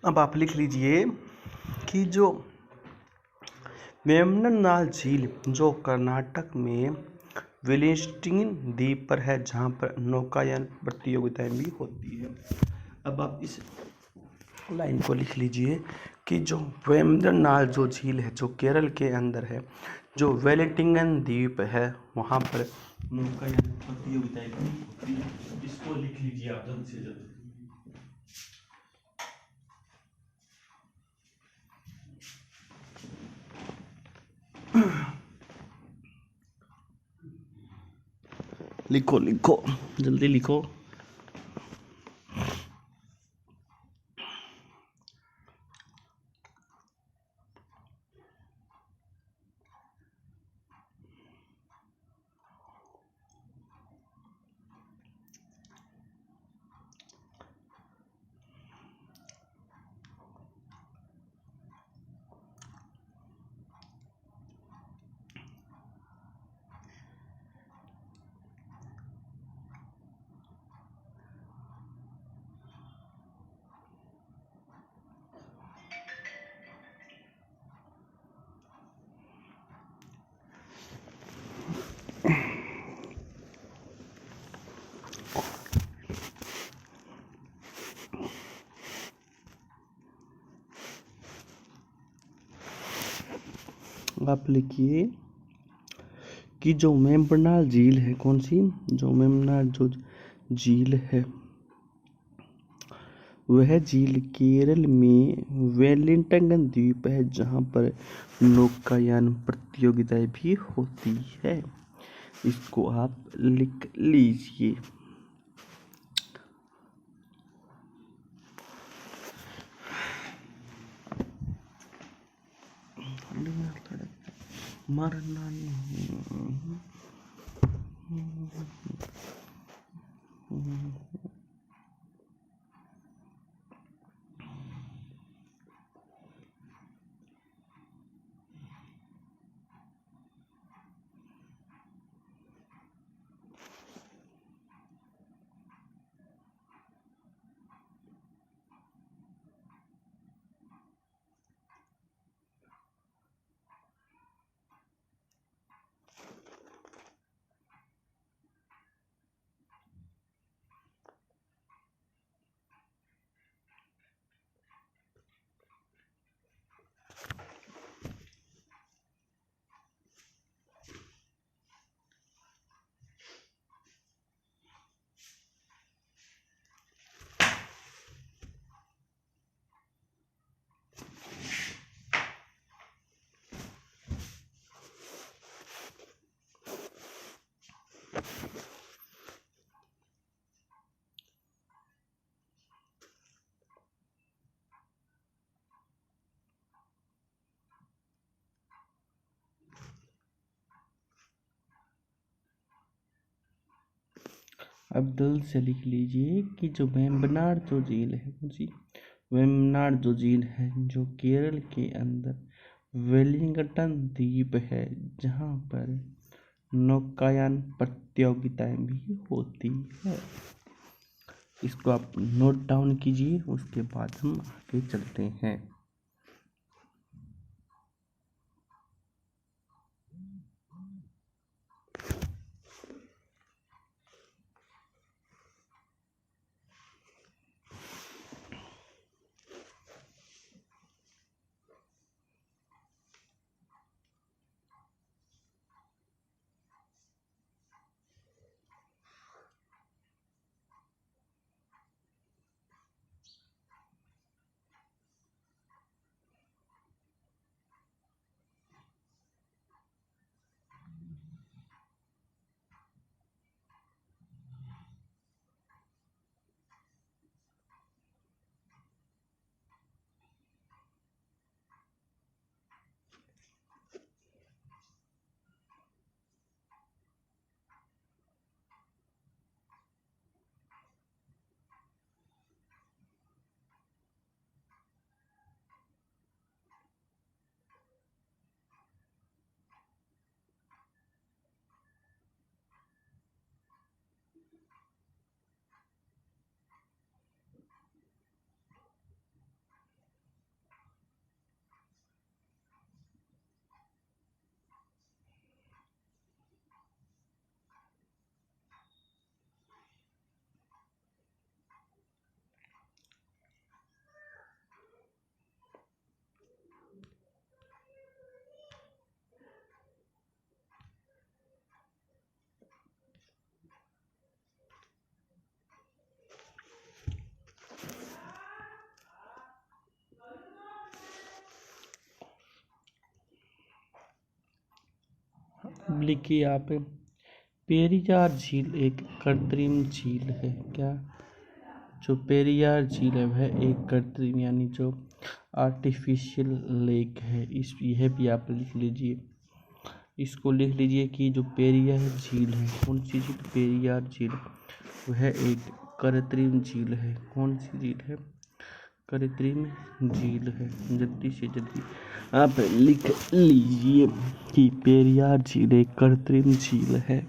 अब आप लिख लीजिए कि जो वेम्बनाड झील जो कर्नाटक में वेलिंगटन द्वीप पर है, जहाँ पर नौकायन प्रतियोगिताएं भी होती है। अब आप इस लाइन को लिख लीजिए कि जो वेम्बनाड जो झील है जो केरल के अंदर है, जो वेलिंगटन द्वीप है, वहाँ पर नौकायन प्रतियोगिताएं भी होती है। इसको लिख लीजिए आप जल्द से जल्द। लिखो लिखो जल्दी लिखो। आप लिखिए कि जो वेम्बनाड झील है, कौन सी, जो वेम्बनाड जो झील है, वह झील केरल में वेलिंगटन द्वीप है, जहाँ पर नौकायन प्रतियोगिताएं भी होती है। इसको आप लिख लीजिए। मरना नहीं। अब दिल से लिख लीजिए कि जो वेम्बनाड जो झील है, कौन सी, वेम्बनाड जो झील है जो केरल के अंदर वेलिंगटन द्वीप है, जहाँ पर नौकायन प्रतियोगिताएं भी होती है। इसको आप नोट डाउन कीजिए, उसके बाद हम आगे चलते हैं। लिखिए आप, पेरियार झील एक कृत्रिम झील है। क्या? जो पेरियार झील है वह एक कृत्रिम यानी जो आर्टिफिशियल लेक है। यह भी आप लिख लीजिए, इसको लिख लीजिए कि जो पेरियार झील है, कौन सी झील? पेरियार झील, वह एक कृत्रिम झील है। कौन सी झील है? कृत्रिम झील है। जल्दी से जल्दी आप लिख लीजिए कि पेरियार झील एक कृत्रिम झील है।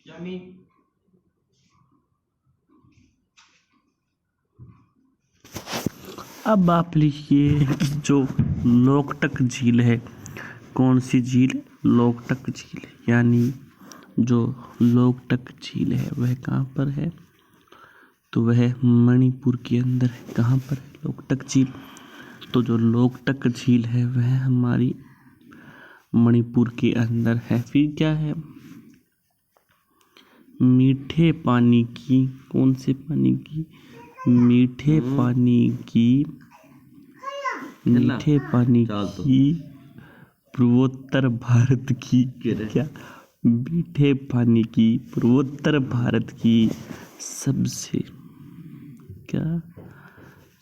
यमी अब आप लिखिए जो लोकटक झील है। कौन सी झील? लोकटक झील, यानी जो लोकटक झील है वह कहाँ पर है? तो वह मणिपुर के अंदर है। कहाँ पर है लोकटक झील? तो जो लोकटक झील है वह हमारी मणिपुर के अंदर है। फिर क्या है? मीठे पानी की, कौन से पानी की? मीठे पानी की, मीठे पानी की पूर्वोत्तर भारत की, क्या? मीठे पानी की पूर्वोत्तर भारत की सबसे, क्या?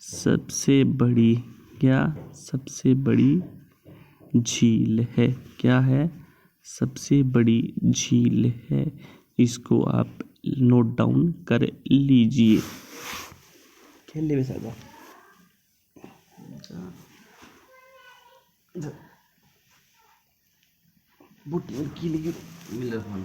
सबसे बड़ी, क्या? सबसे बड़ी झील है। क्या है? सबसे बड़ी झील है। इसको आप नोट डाउन कर लीजिए। खेलने में सादा बूटी में की लगी मिल रहा है।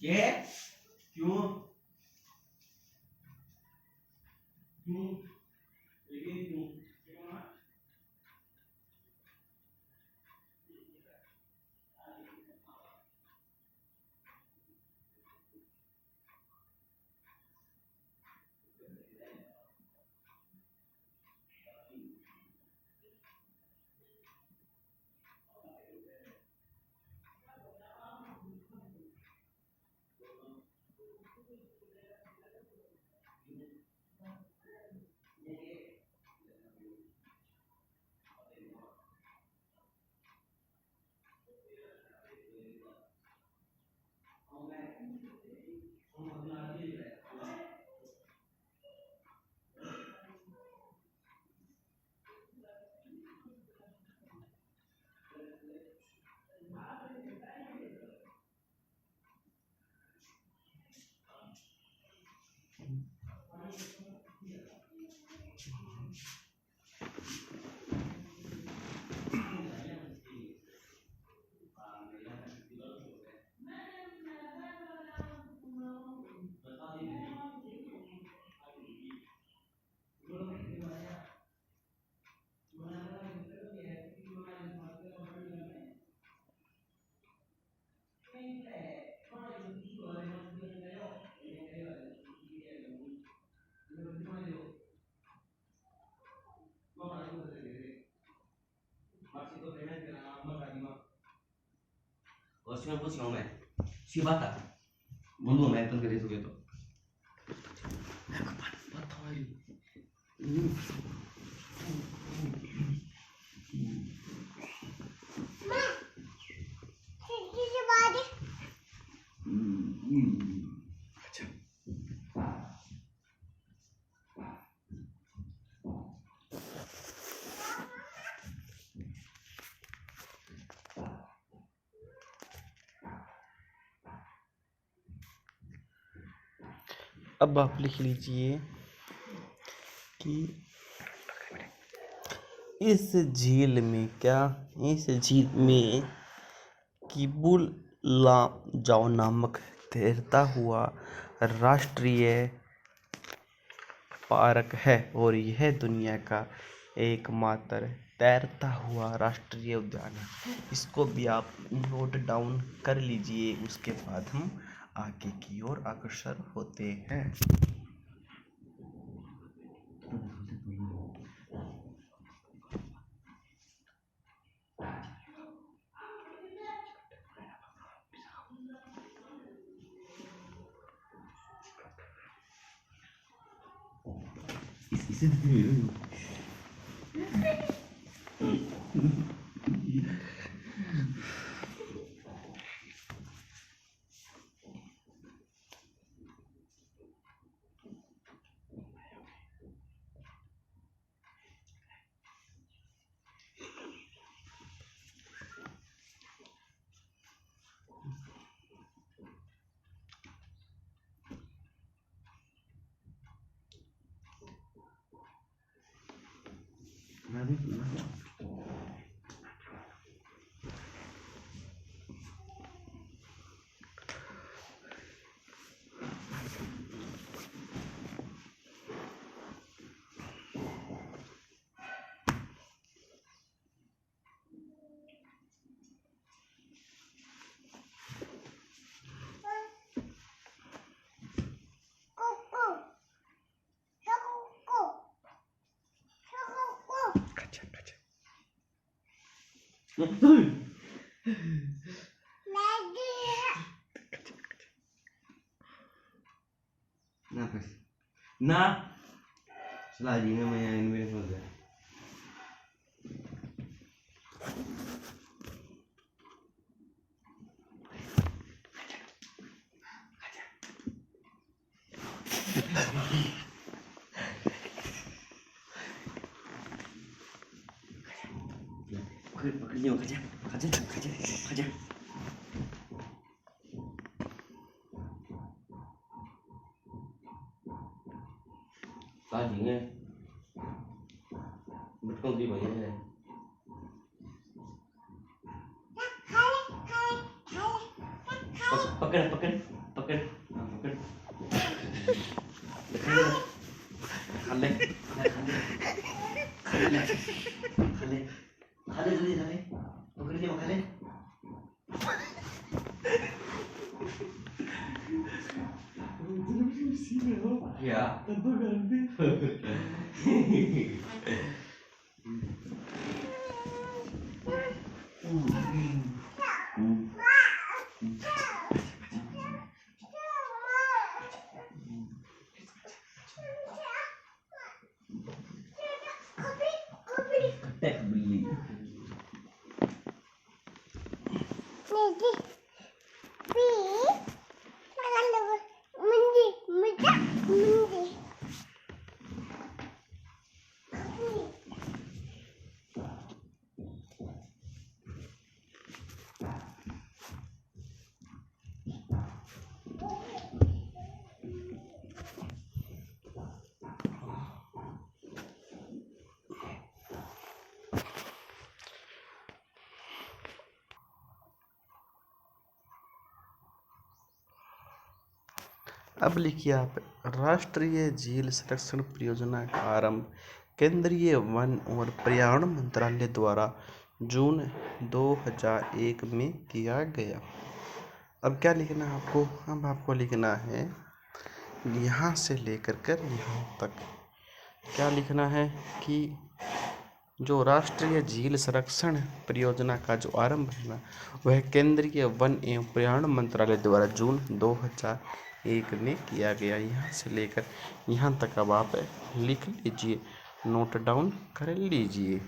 ये क्यों क्यों लेकिन क्यों उसमें पूछ रहा हूँ मैं, सी बात है बोलूँ मैं तुम करे सोगे तो अब आप लिख लीजिए कि इस झील में किबुल लामजाओ नामक तैरता हुआ राष्ट्रीय पार्क है और यह दुनिया का एकमात्र तैरता हुआ राष्ट्रीय उद्यान है। इसको भी आप नोट डाउन कर लीजिए, उसके बाद हम आगे की ओर अग्रसर होते हैं। ना selagi ini main saja. Pokoknya kaja. Tadinya betul di mana? Pakai. Khale jali. Pakai dia khale. Ya. Tentu ganti. Ketek beli. अब लिखिए आप, राष्ट्रीय झील संरक्षण परियोजना का आरंभ केंद्रीय वन और पर्यावरण मंत्रालय द्वारा जून 2001 में किया गया। अब क्या लिखना है आपको? अब आपको लिखना है यहाँ से लेकर कर यहाँ तक। क्या लिखना है कि जो राष्ट्रीय झील संरक्षण परियोजना का जो आरंभ है ना, वह केंद्रीय वन एवं पर्यावरण मंत्रालय द्वारा जून 2001 में किया गया। यहाँ से लेकर यहाँ तक अब आप लिख लीजिए, नोट डाउन कर लीजिए।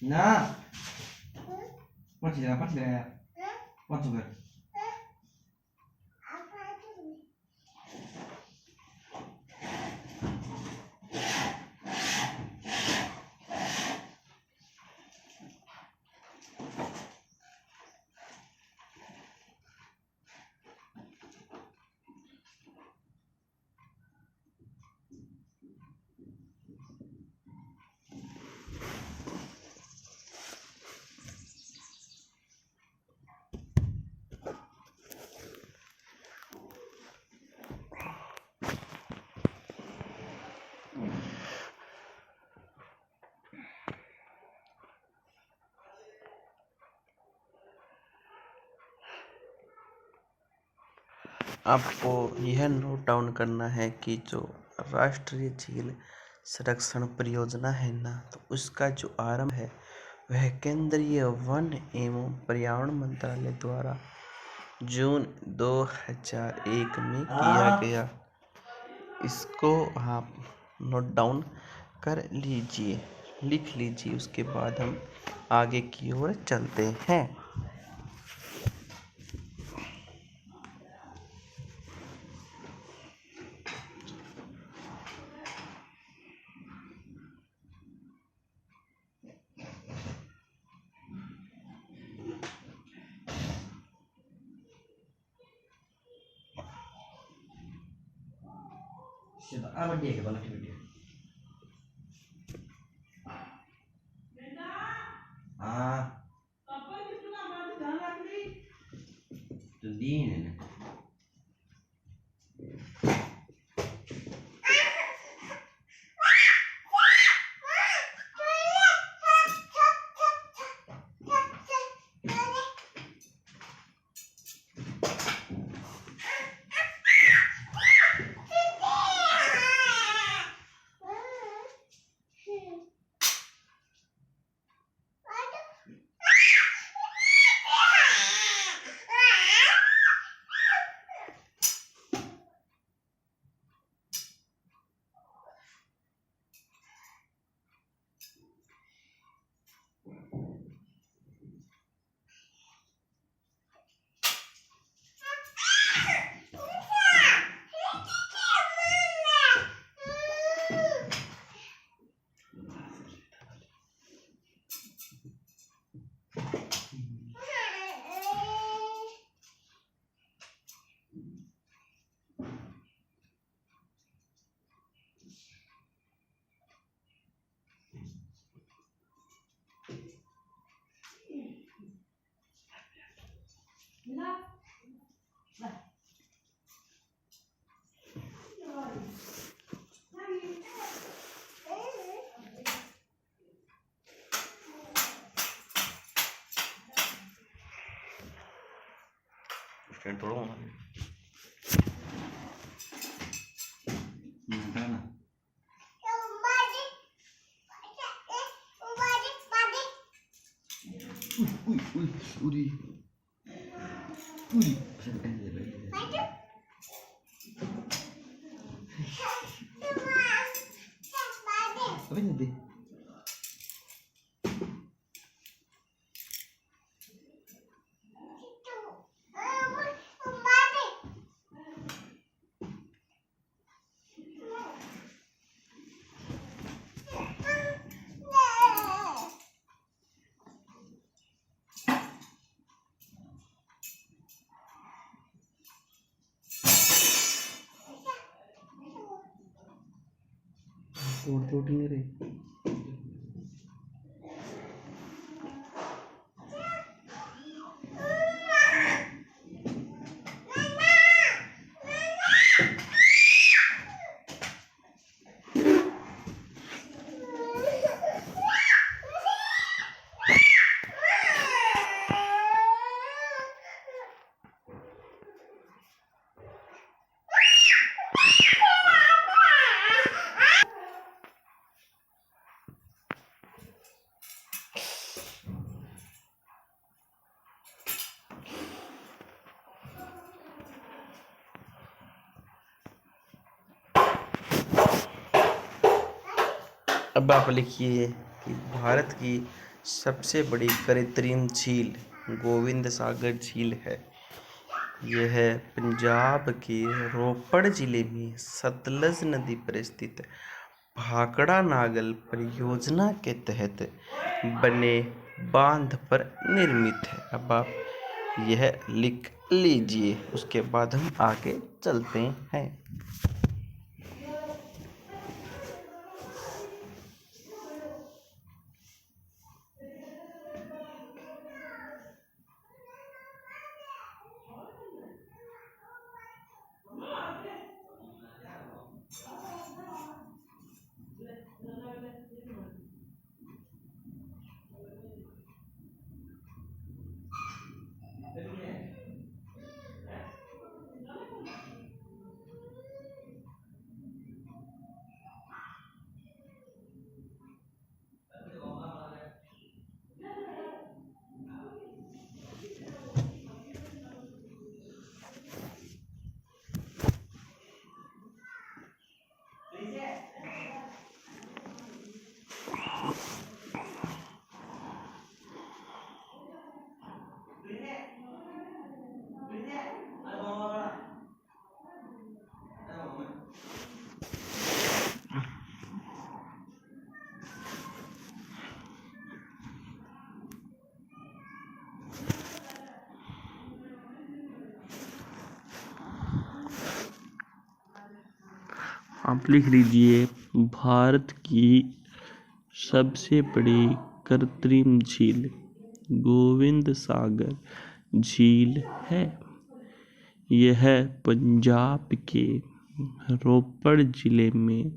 Nah, what is that? What is that? आपको यह नोट डाउन करना है कि जो राष्ट्रीय झील संरक्षण परियोजना है ना, तो उसका जो आरंभ है वह केंद्रीय वन एवं पर्यावरण मंत्रालय द्वारा जून 2001 में किया गया। इसको आप नोट डाउन कर लीजिए, लिख लीजिए। उसके बाद हम आगे की ओर चलते हैं। Apa dia ke balik dia? Tu din. Stand तोड़ो Mana? Uri. Uri. Apa ini deh? Todi रे अब आप लिखिए कि भारत की सबसे बड़ी कृत्रिम झील गोविंद सागर झील है। यह पंजाब के रोपड़ जिले में सतलज नदी पर स्थित भाखड़ा नागल परियोजना के तहत बने बांध पर निर्मित है। अब आप यह लिख लीजिए, उसके बाद हम आगे चलते हैं। आप लिख लीजिए, भारत की सबसे बड़ी कृत्रिम झील गोविंद सागर झील है। यह पंजाब के रोपड़ जिले में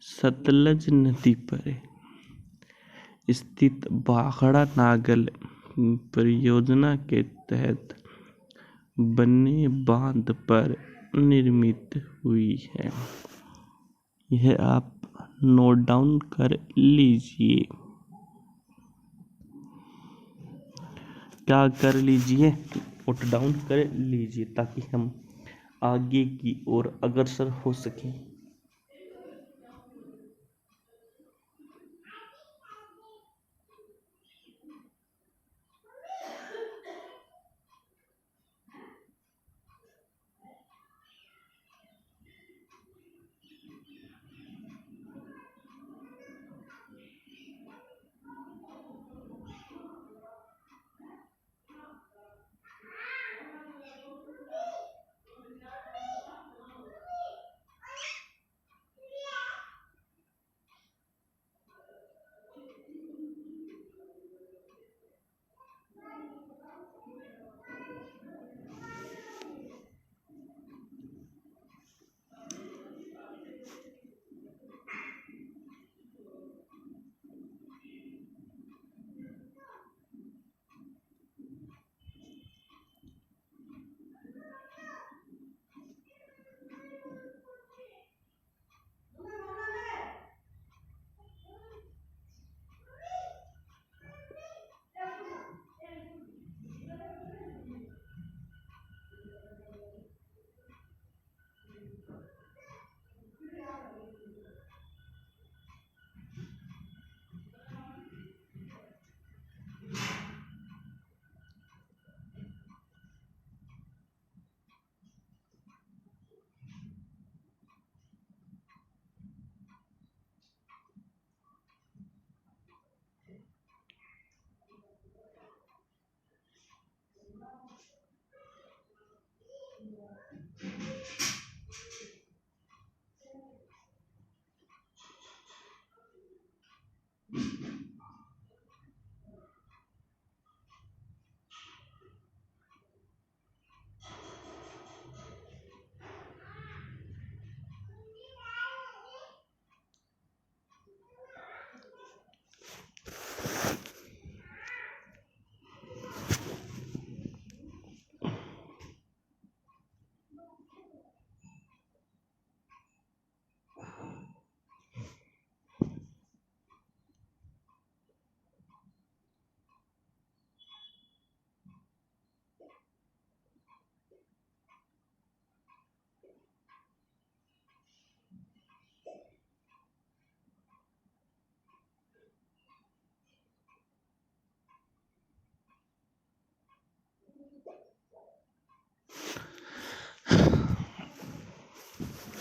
सतलज नदी पर स्थित भाखड़ा नागल परियोजना के तहत बने बांध पर निर्मित हुई है। यह आप नोट डाउन कर लीजिए। क्या कर लीजिए? नोट डाउन कर लीजिए ताकि हम आगे की ओर अग्रसर हो सकें।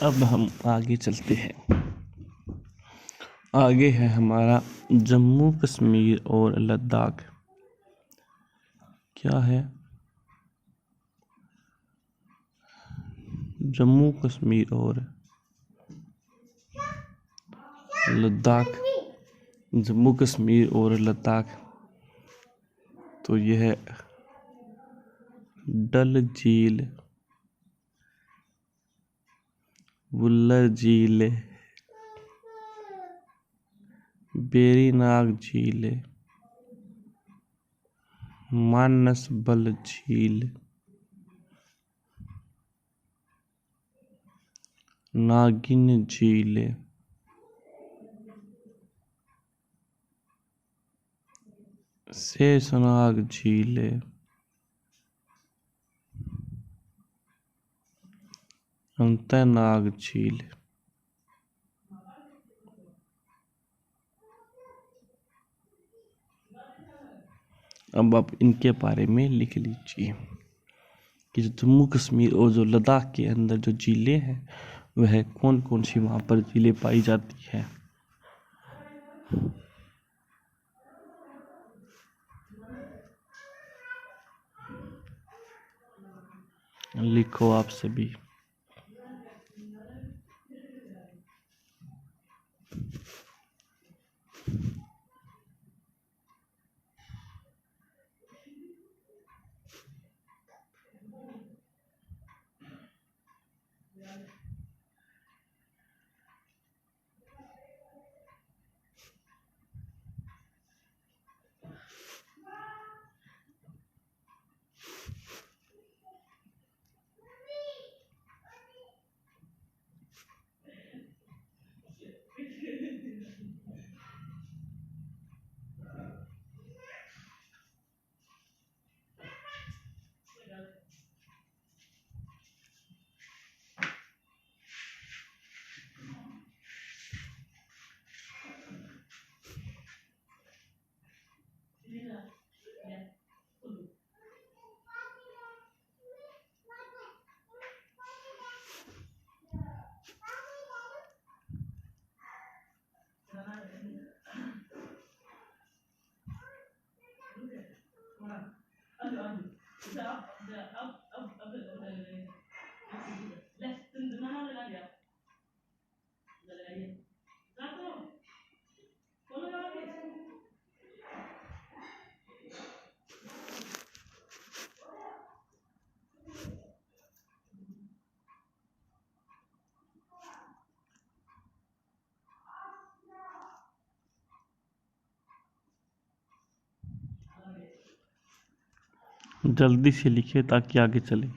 अब हम आगे चलते हैं। आगे है हमारा जम्मू कश्मीर और लद्दाख। क्या है? जम्मू कश्मीर और लद्दाख। जम्मू कश्मीर और लद्दाख, तो यह डल झील, वुल्लर झील, वेरीनाग झील, मानसबल झील, नागिन झील, शेषनाग झील, अंतनाग झील। अब आप इनके बारे में लिख लीजिए कि जो जम्मू कश्मीर और जो लद्दाख के अंदर जो झीलें हैं वह कौन कौन सी वहाँ पर झीलें पाई जाती हैं। लिखो आप सभी। जल्दी से लिखिए ताकि आगे चले।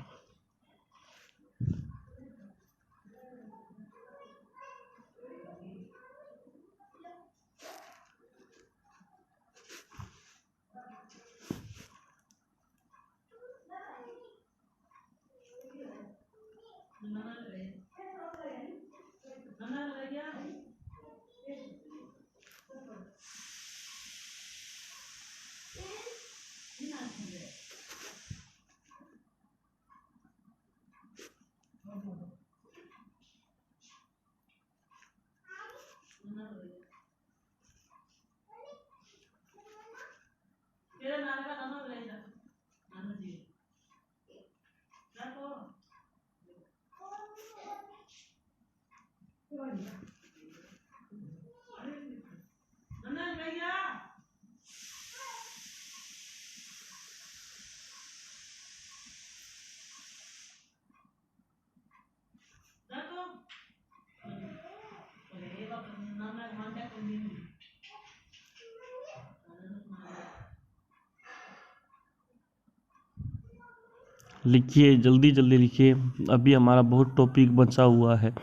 लिखिए, जल्दी जल्दी लिखिए। अभी हमारा बहुत टॉपिक बचा हुआ है,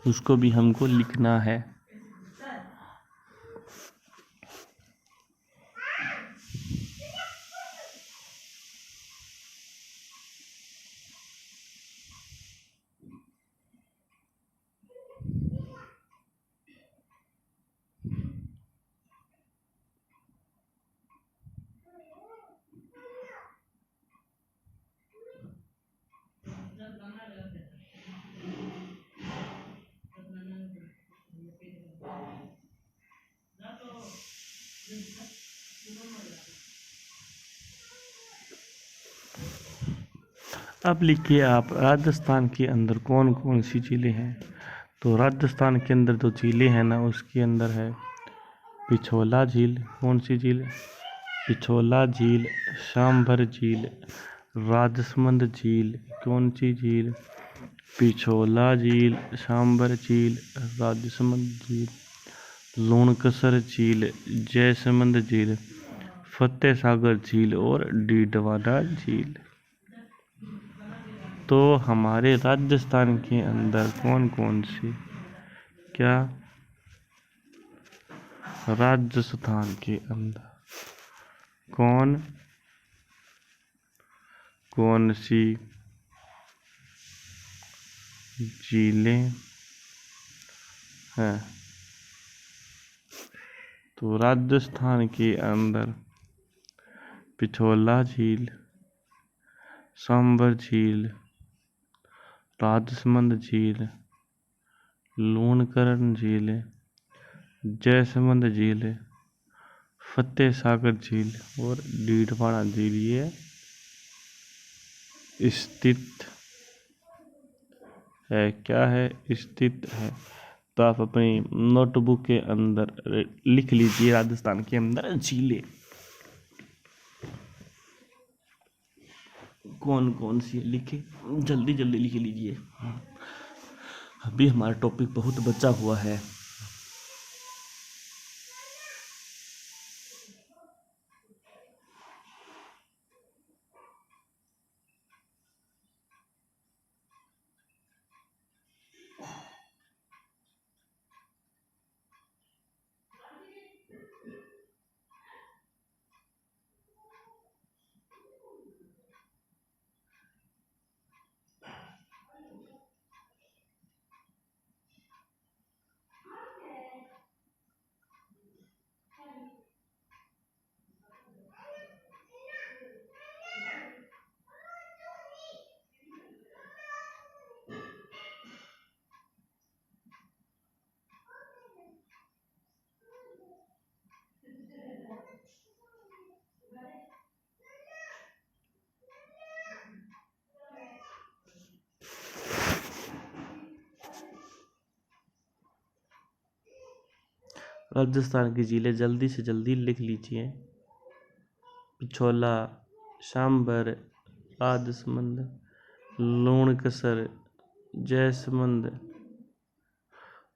उसको भी हमको लिखना है। अब लिखिए आप राजस्थान के अंदर कौन कौन सी झीलें हैं। तो राजस्थान के अंदर जो झीलें हैं ना, उसके अंदर है पिछोला झील। कौन सी झील? पिछोला झील, सांभर झील, राजसमंद झील। कौन सी झील? पिछोला झील, सांभर झील, राजसमंद झील, लूणकसर झील, जयसमंद झील, फतेह सागर झील और डीडवाना झील। तो हमारे राजस्थान के अंदर कौन कौन सी, क्या राजस्थान के अंदर कौन कौन सी झीलें हैं? तो राजस्थान के अंदर पिछोला झील, सांभर झील, राजसमंद झील, लूणकरण झील, जयसमंद झील, फतेह सागर झील और डीडवाना झील ये स्थित है। क्या है? स्थित है। तो आप अपनी नोटबुक के अंदर लिख लीजिए राजस्थान के अंदर झीलें कौन कौन सी है, लिखे जल्दी जल्दी लिख लीजिए। अभी हमारा टॉपिक बहुत बचा हुआ है। राजस्थान की झीलें जल्दी से जल्दी लिख लीजिए। पिछोला, सांभर, राजसमंद, लूणकसर, जयसमंद,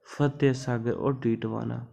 फतेह सागर और डीडवाना।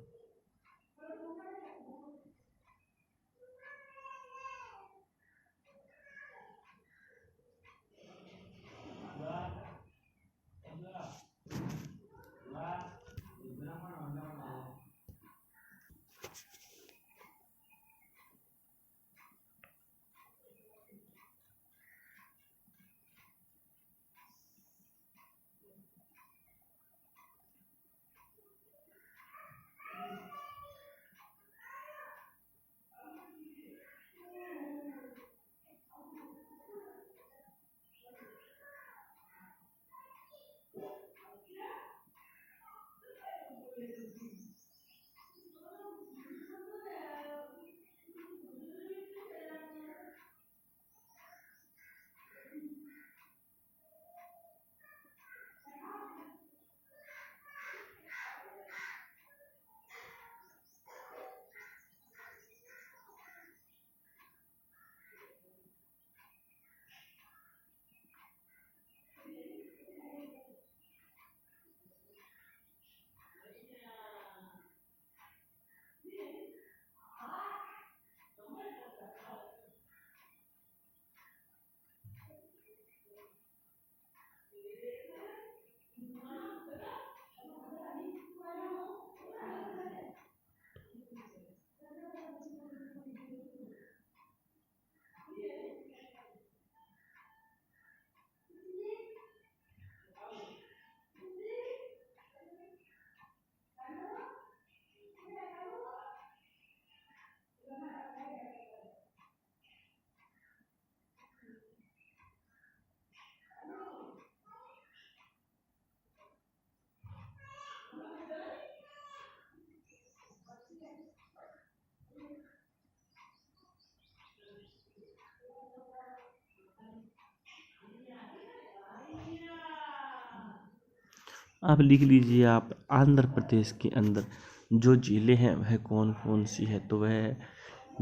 अब लिख लीजिए आप आंध्र प्रदेश के अंदर जो झीलें हैं वह कौन कौन सी है। तो वह है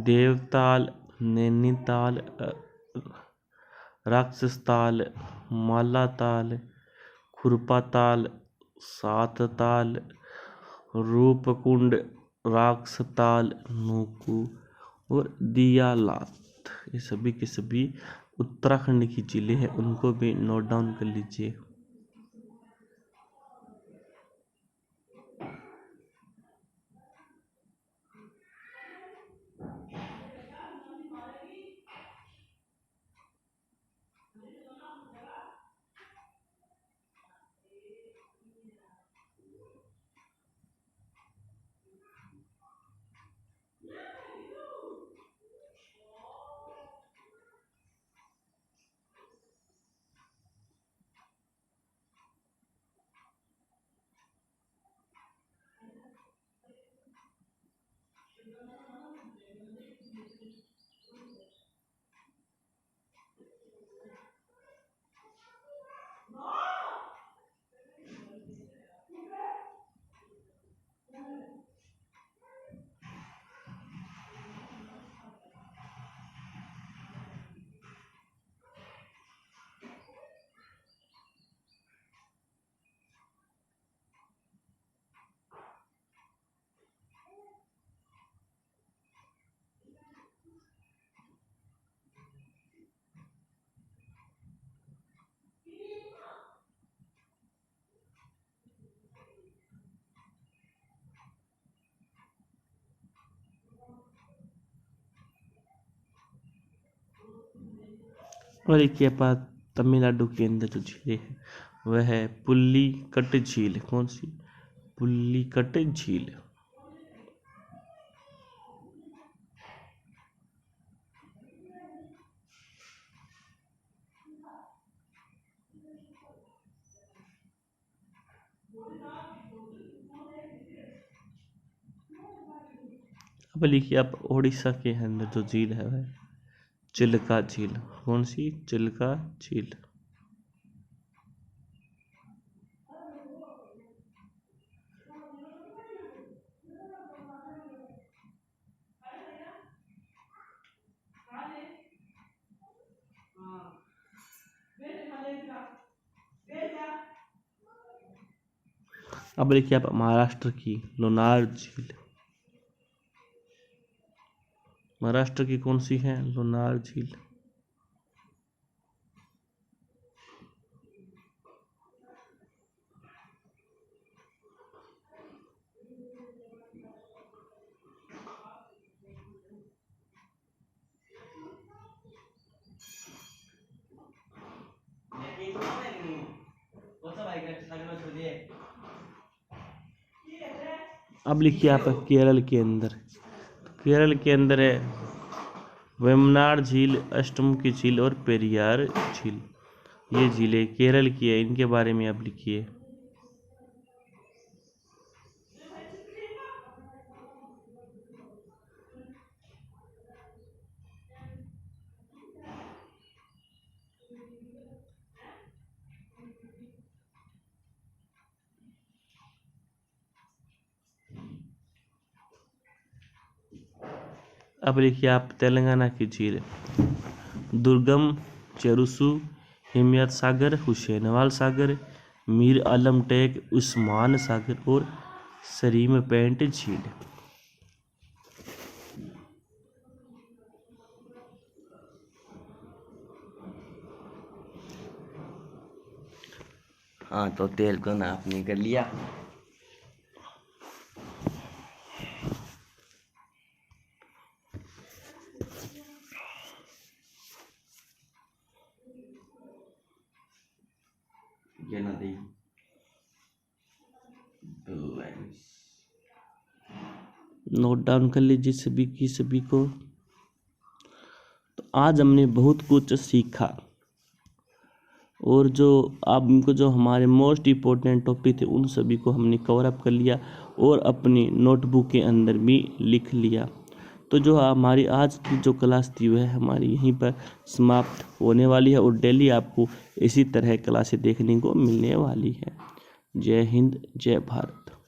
देवताल, नैनीताल, राक्षसताल, मालाताल, खुरपाताल, सातताल, रूपकुंड, राक्षताल, नूकू और दियालात। ये सभी के सभी उत्तराखंड की जिले हैं, उनको भी नोट डाउन कर लीजिए। और एक ये बात तमिलनाडु के अंदर जो झीलें हैं वह है पुल्लीकट झील। कौन सी? पुल्लीकट झील। अब लिखिए आप उड़ीसा के अंदर जो झील है वह चिल्का झील। कौन सी? चिल्का झील। अब लिखिए आप महाराष्ट्र की लोनार झील। महाराष्ट्र की कौन सी है? लोनार झील। अब लिखिए आप केरल के अंदर। केरल के अंदर है वेम्बनाड झील, अष्टमुखी झील और पेरियार झील। ये झीलें केरल की है, इनके बारे में आप लिखिए। अब लिखिए आप तेलंगाना की झील। दुर्गम, चेरुसु, हिम्मत सागर, हुसैनवाल सागर, मीर आलम टेक, उस्मान सागर और सरीम पेंट झील। हाँ, तो तेल को नाप नहीं कर लिया। ये ना दे नोट डाउन कर लीजिए सभी को। तो आज हमने बहुत कुछ सीखा और जो आपको जो हमारे मोस्ट इम्पोर्टेंट टॉपिक थे उन सभी को हमने कवर अप कर लिया और अपनी नोटबुक के अंदर भी लिख लिया। तो जो हमारी आज की जो क्लास थी वह हमारी यहीं पर समाप्त होने वाली है और डेली आपको इसी तरह क्लासें देखने को मिलने वाली है। जय हिंद, जय भारत।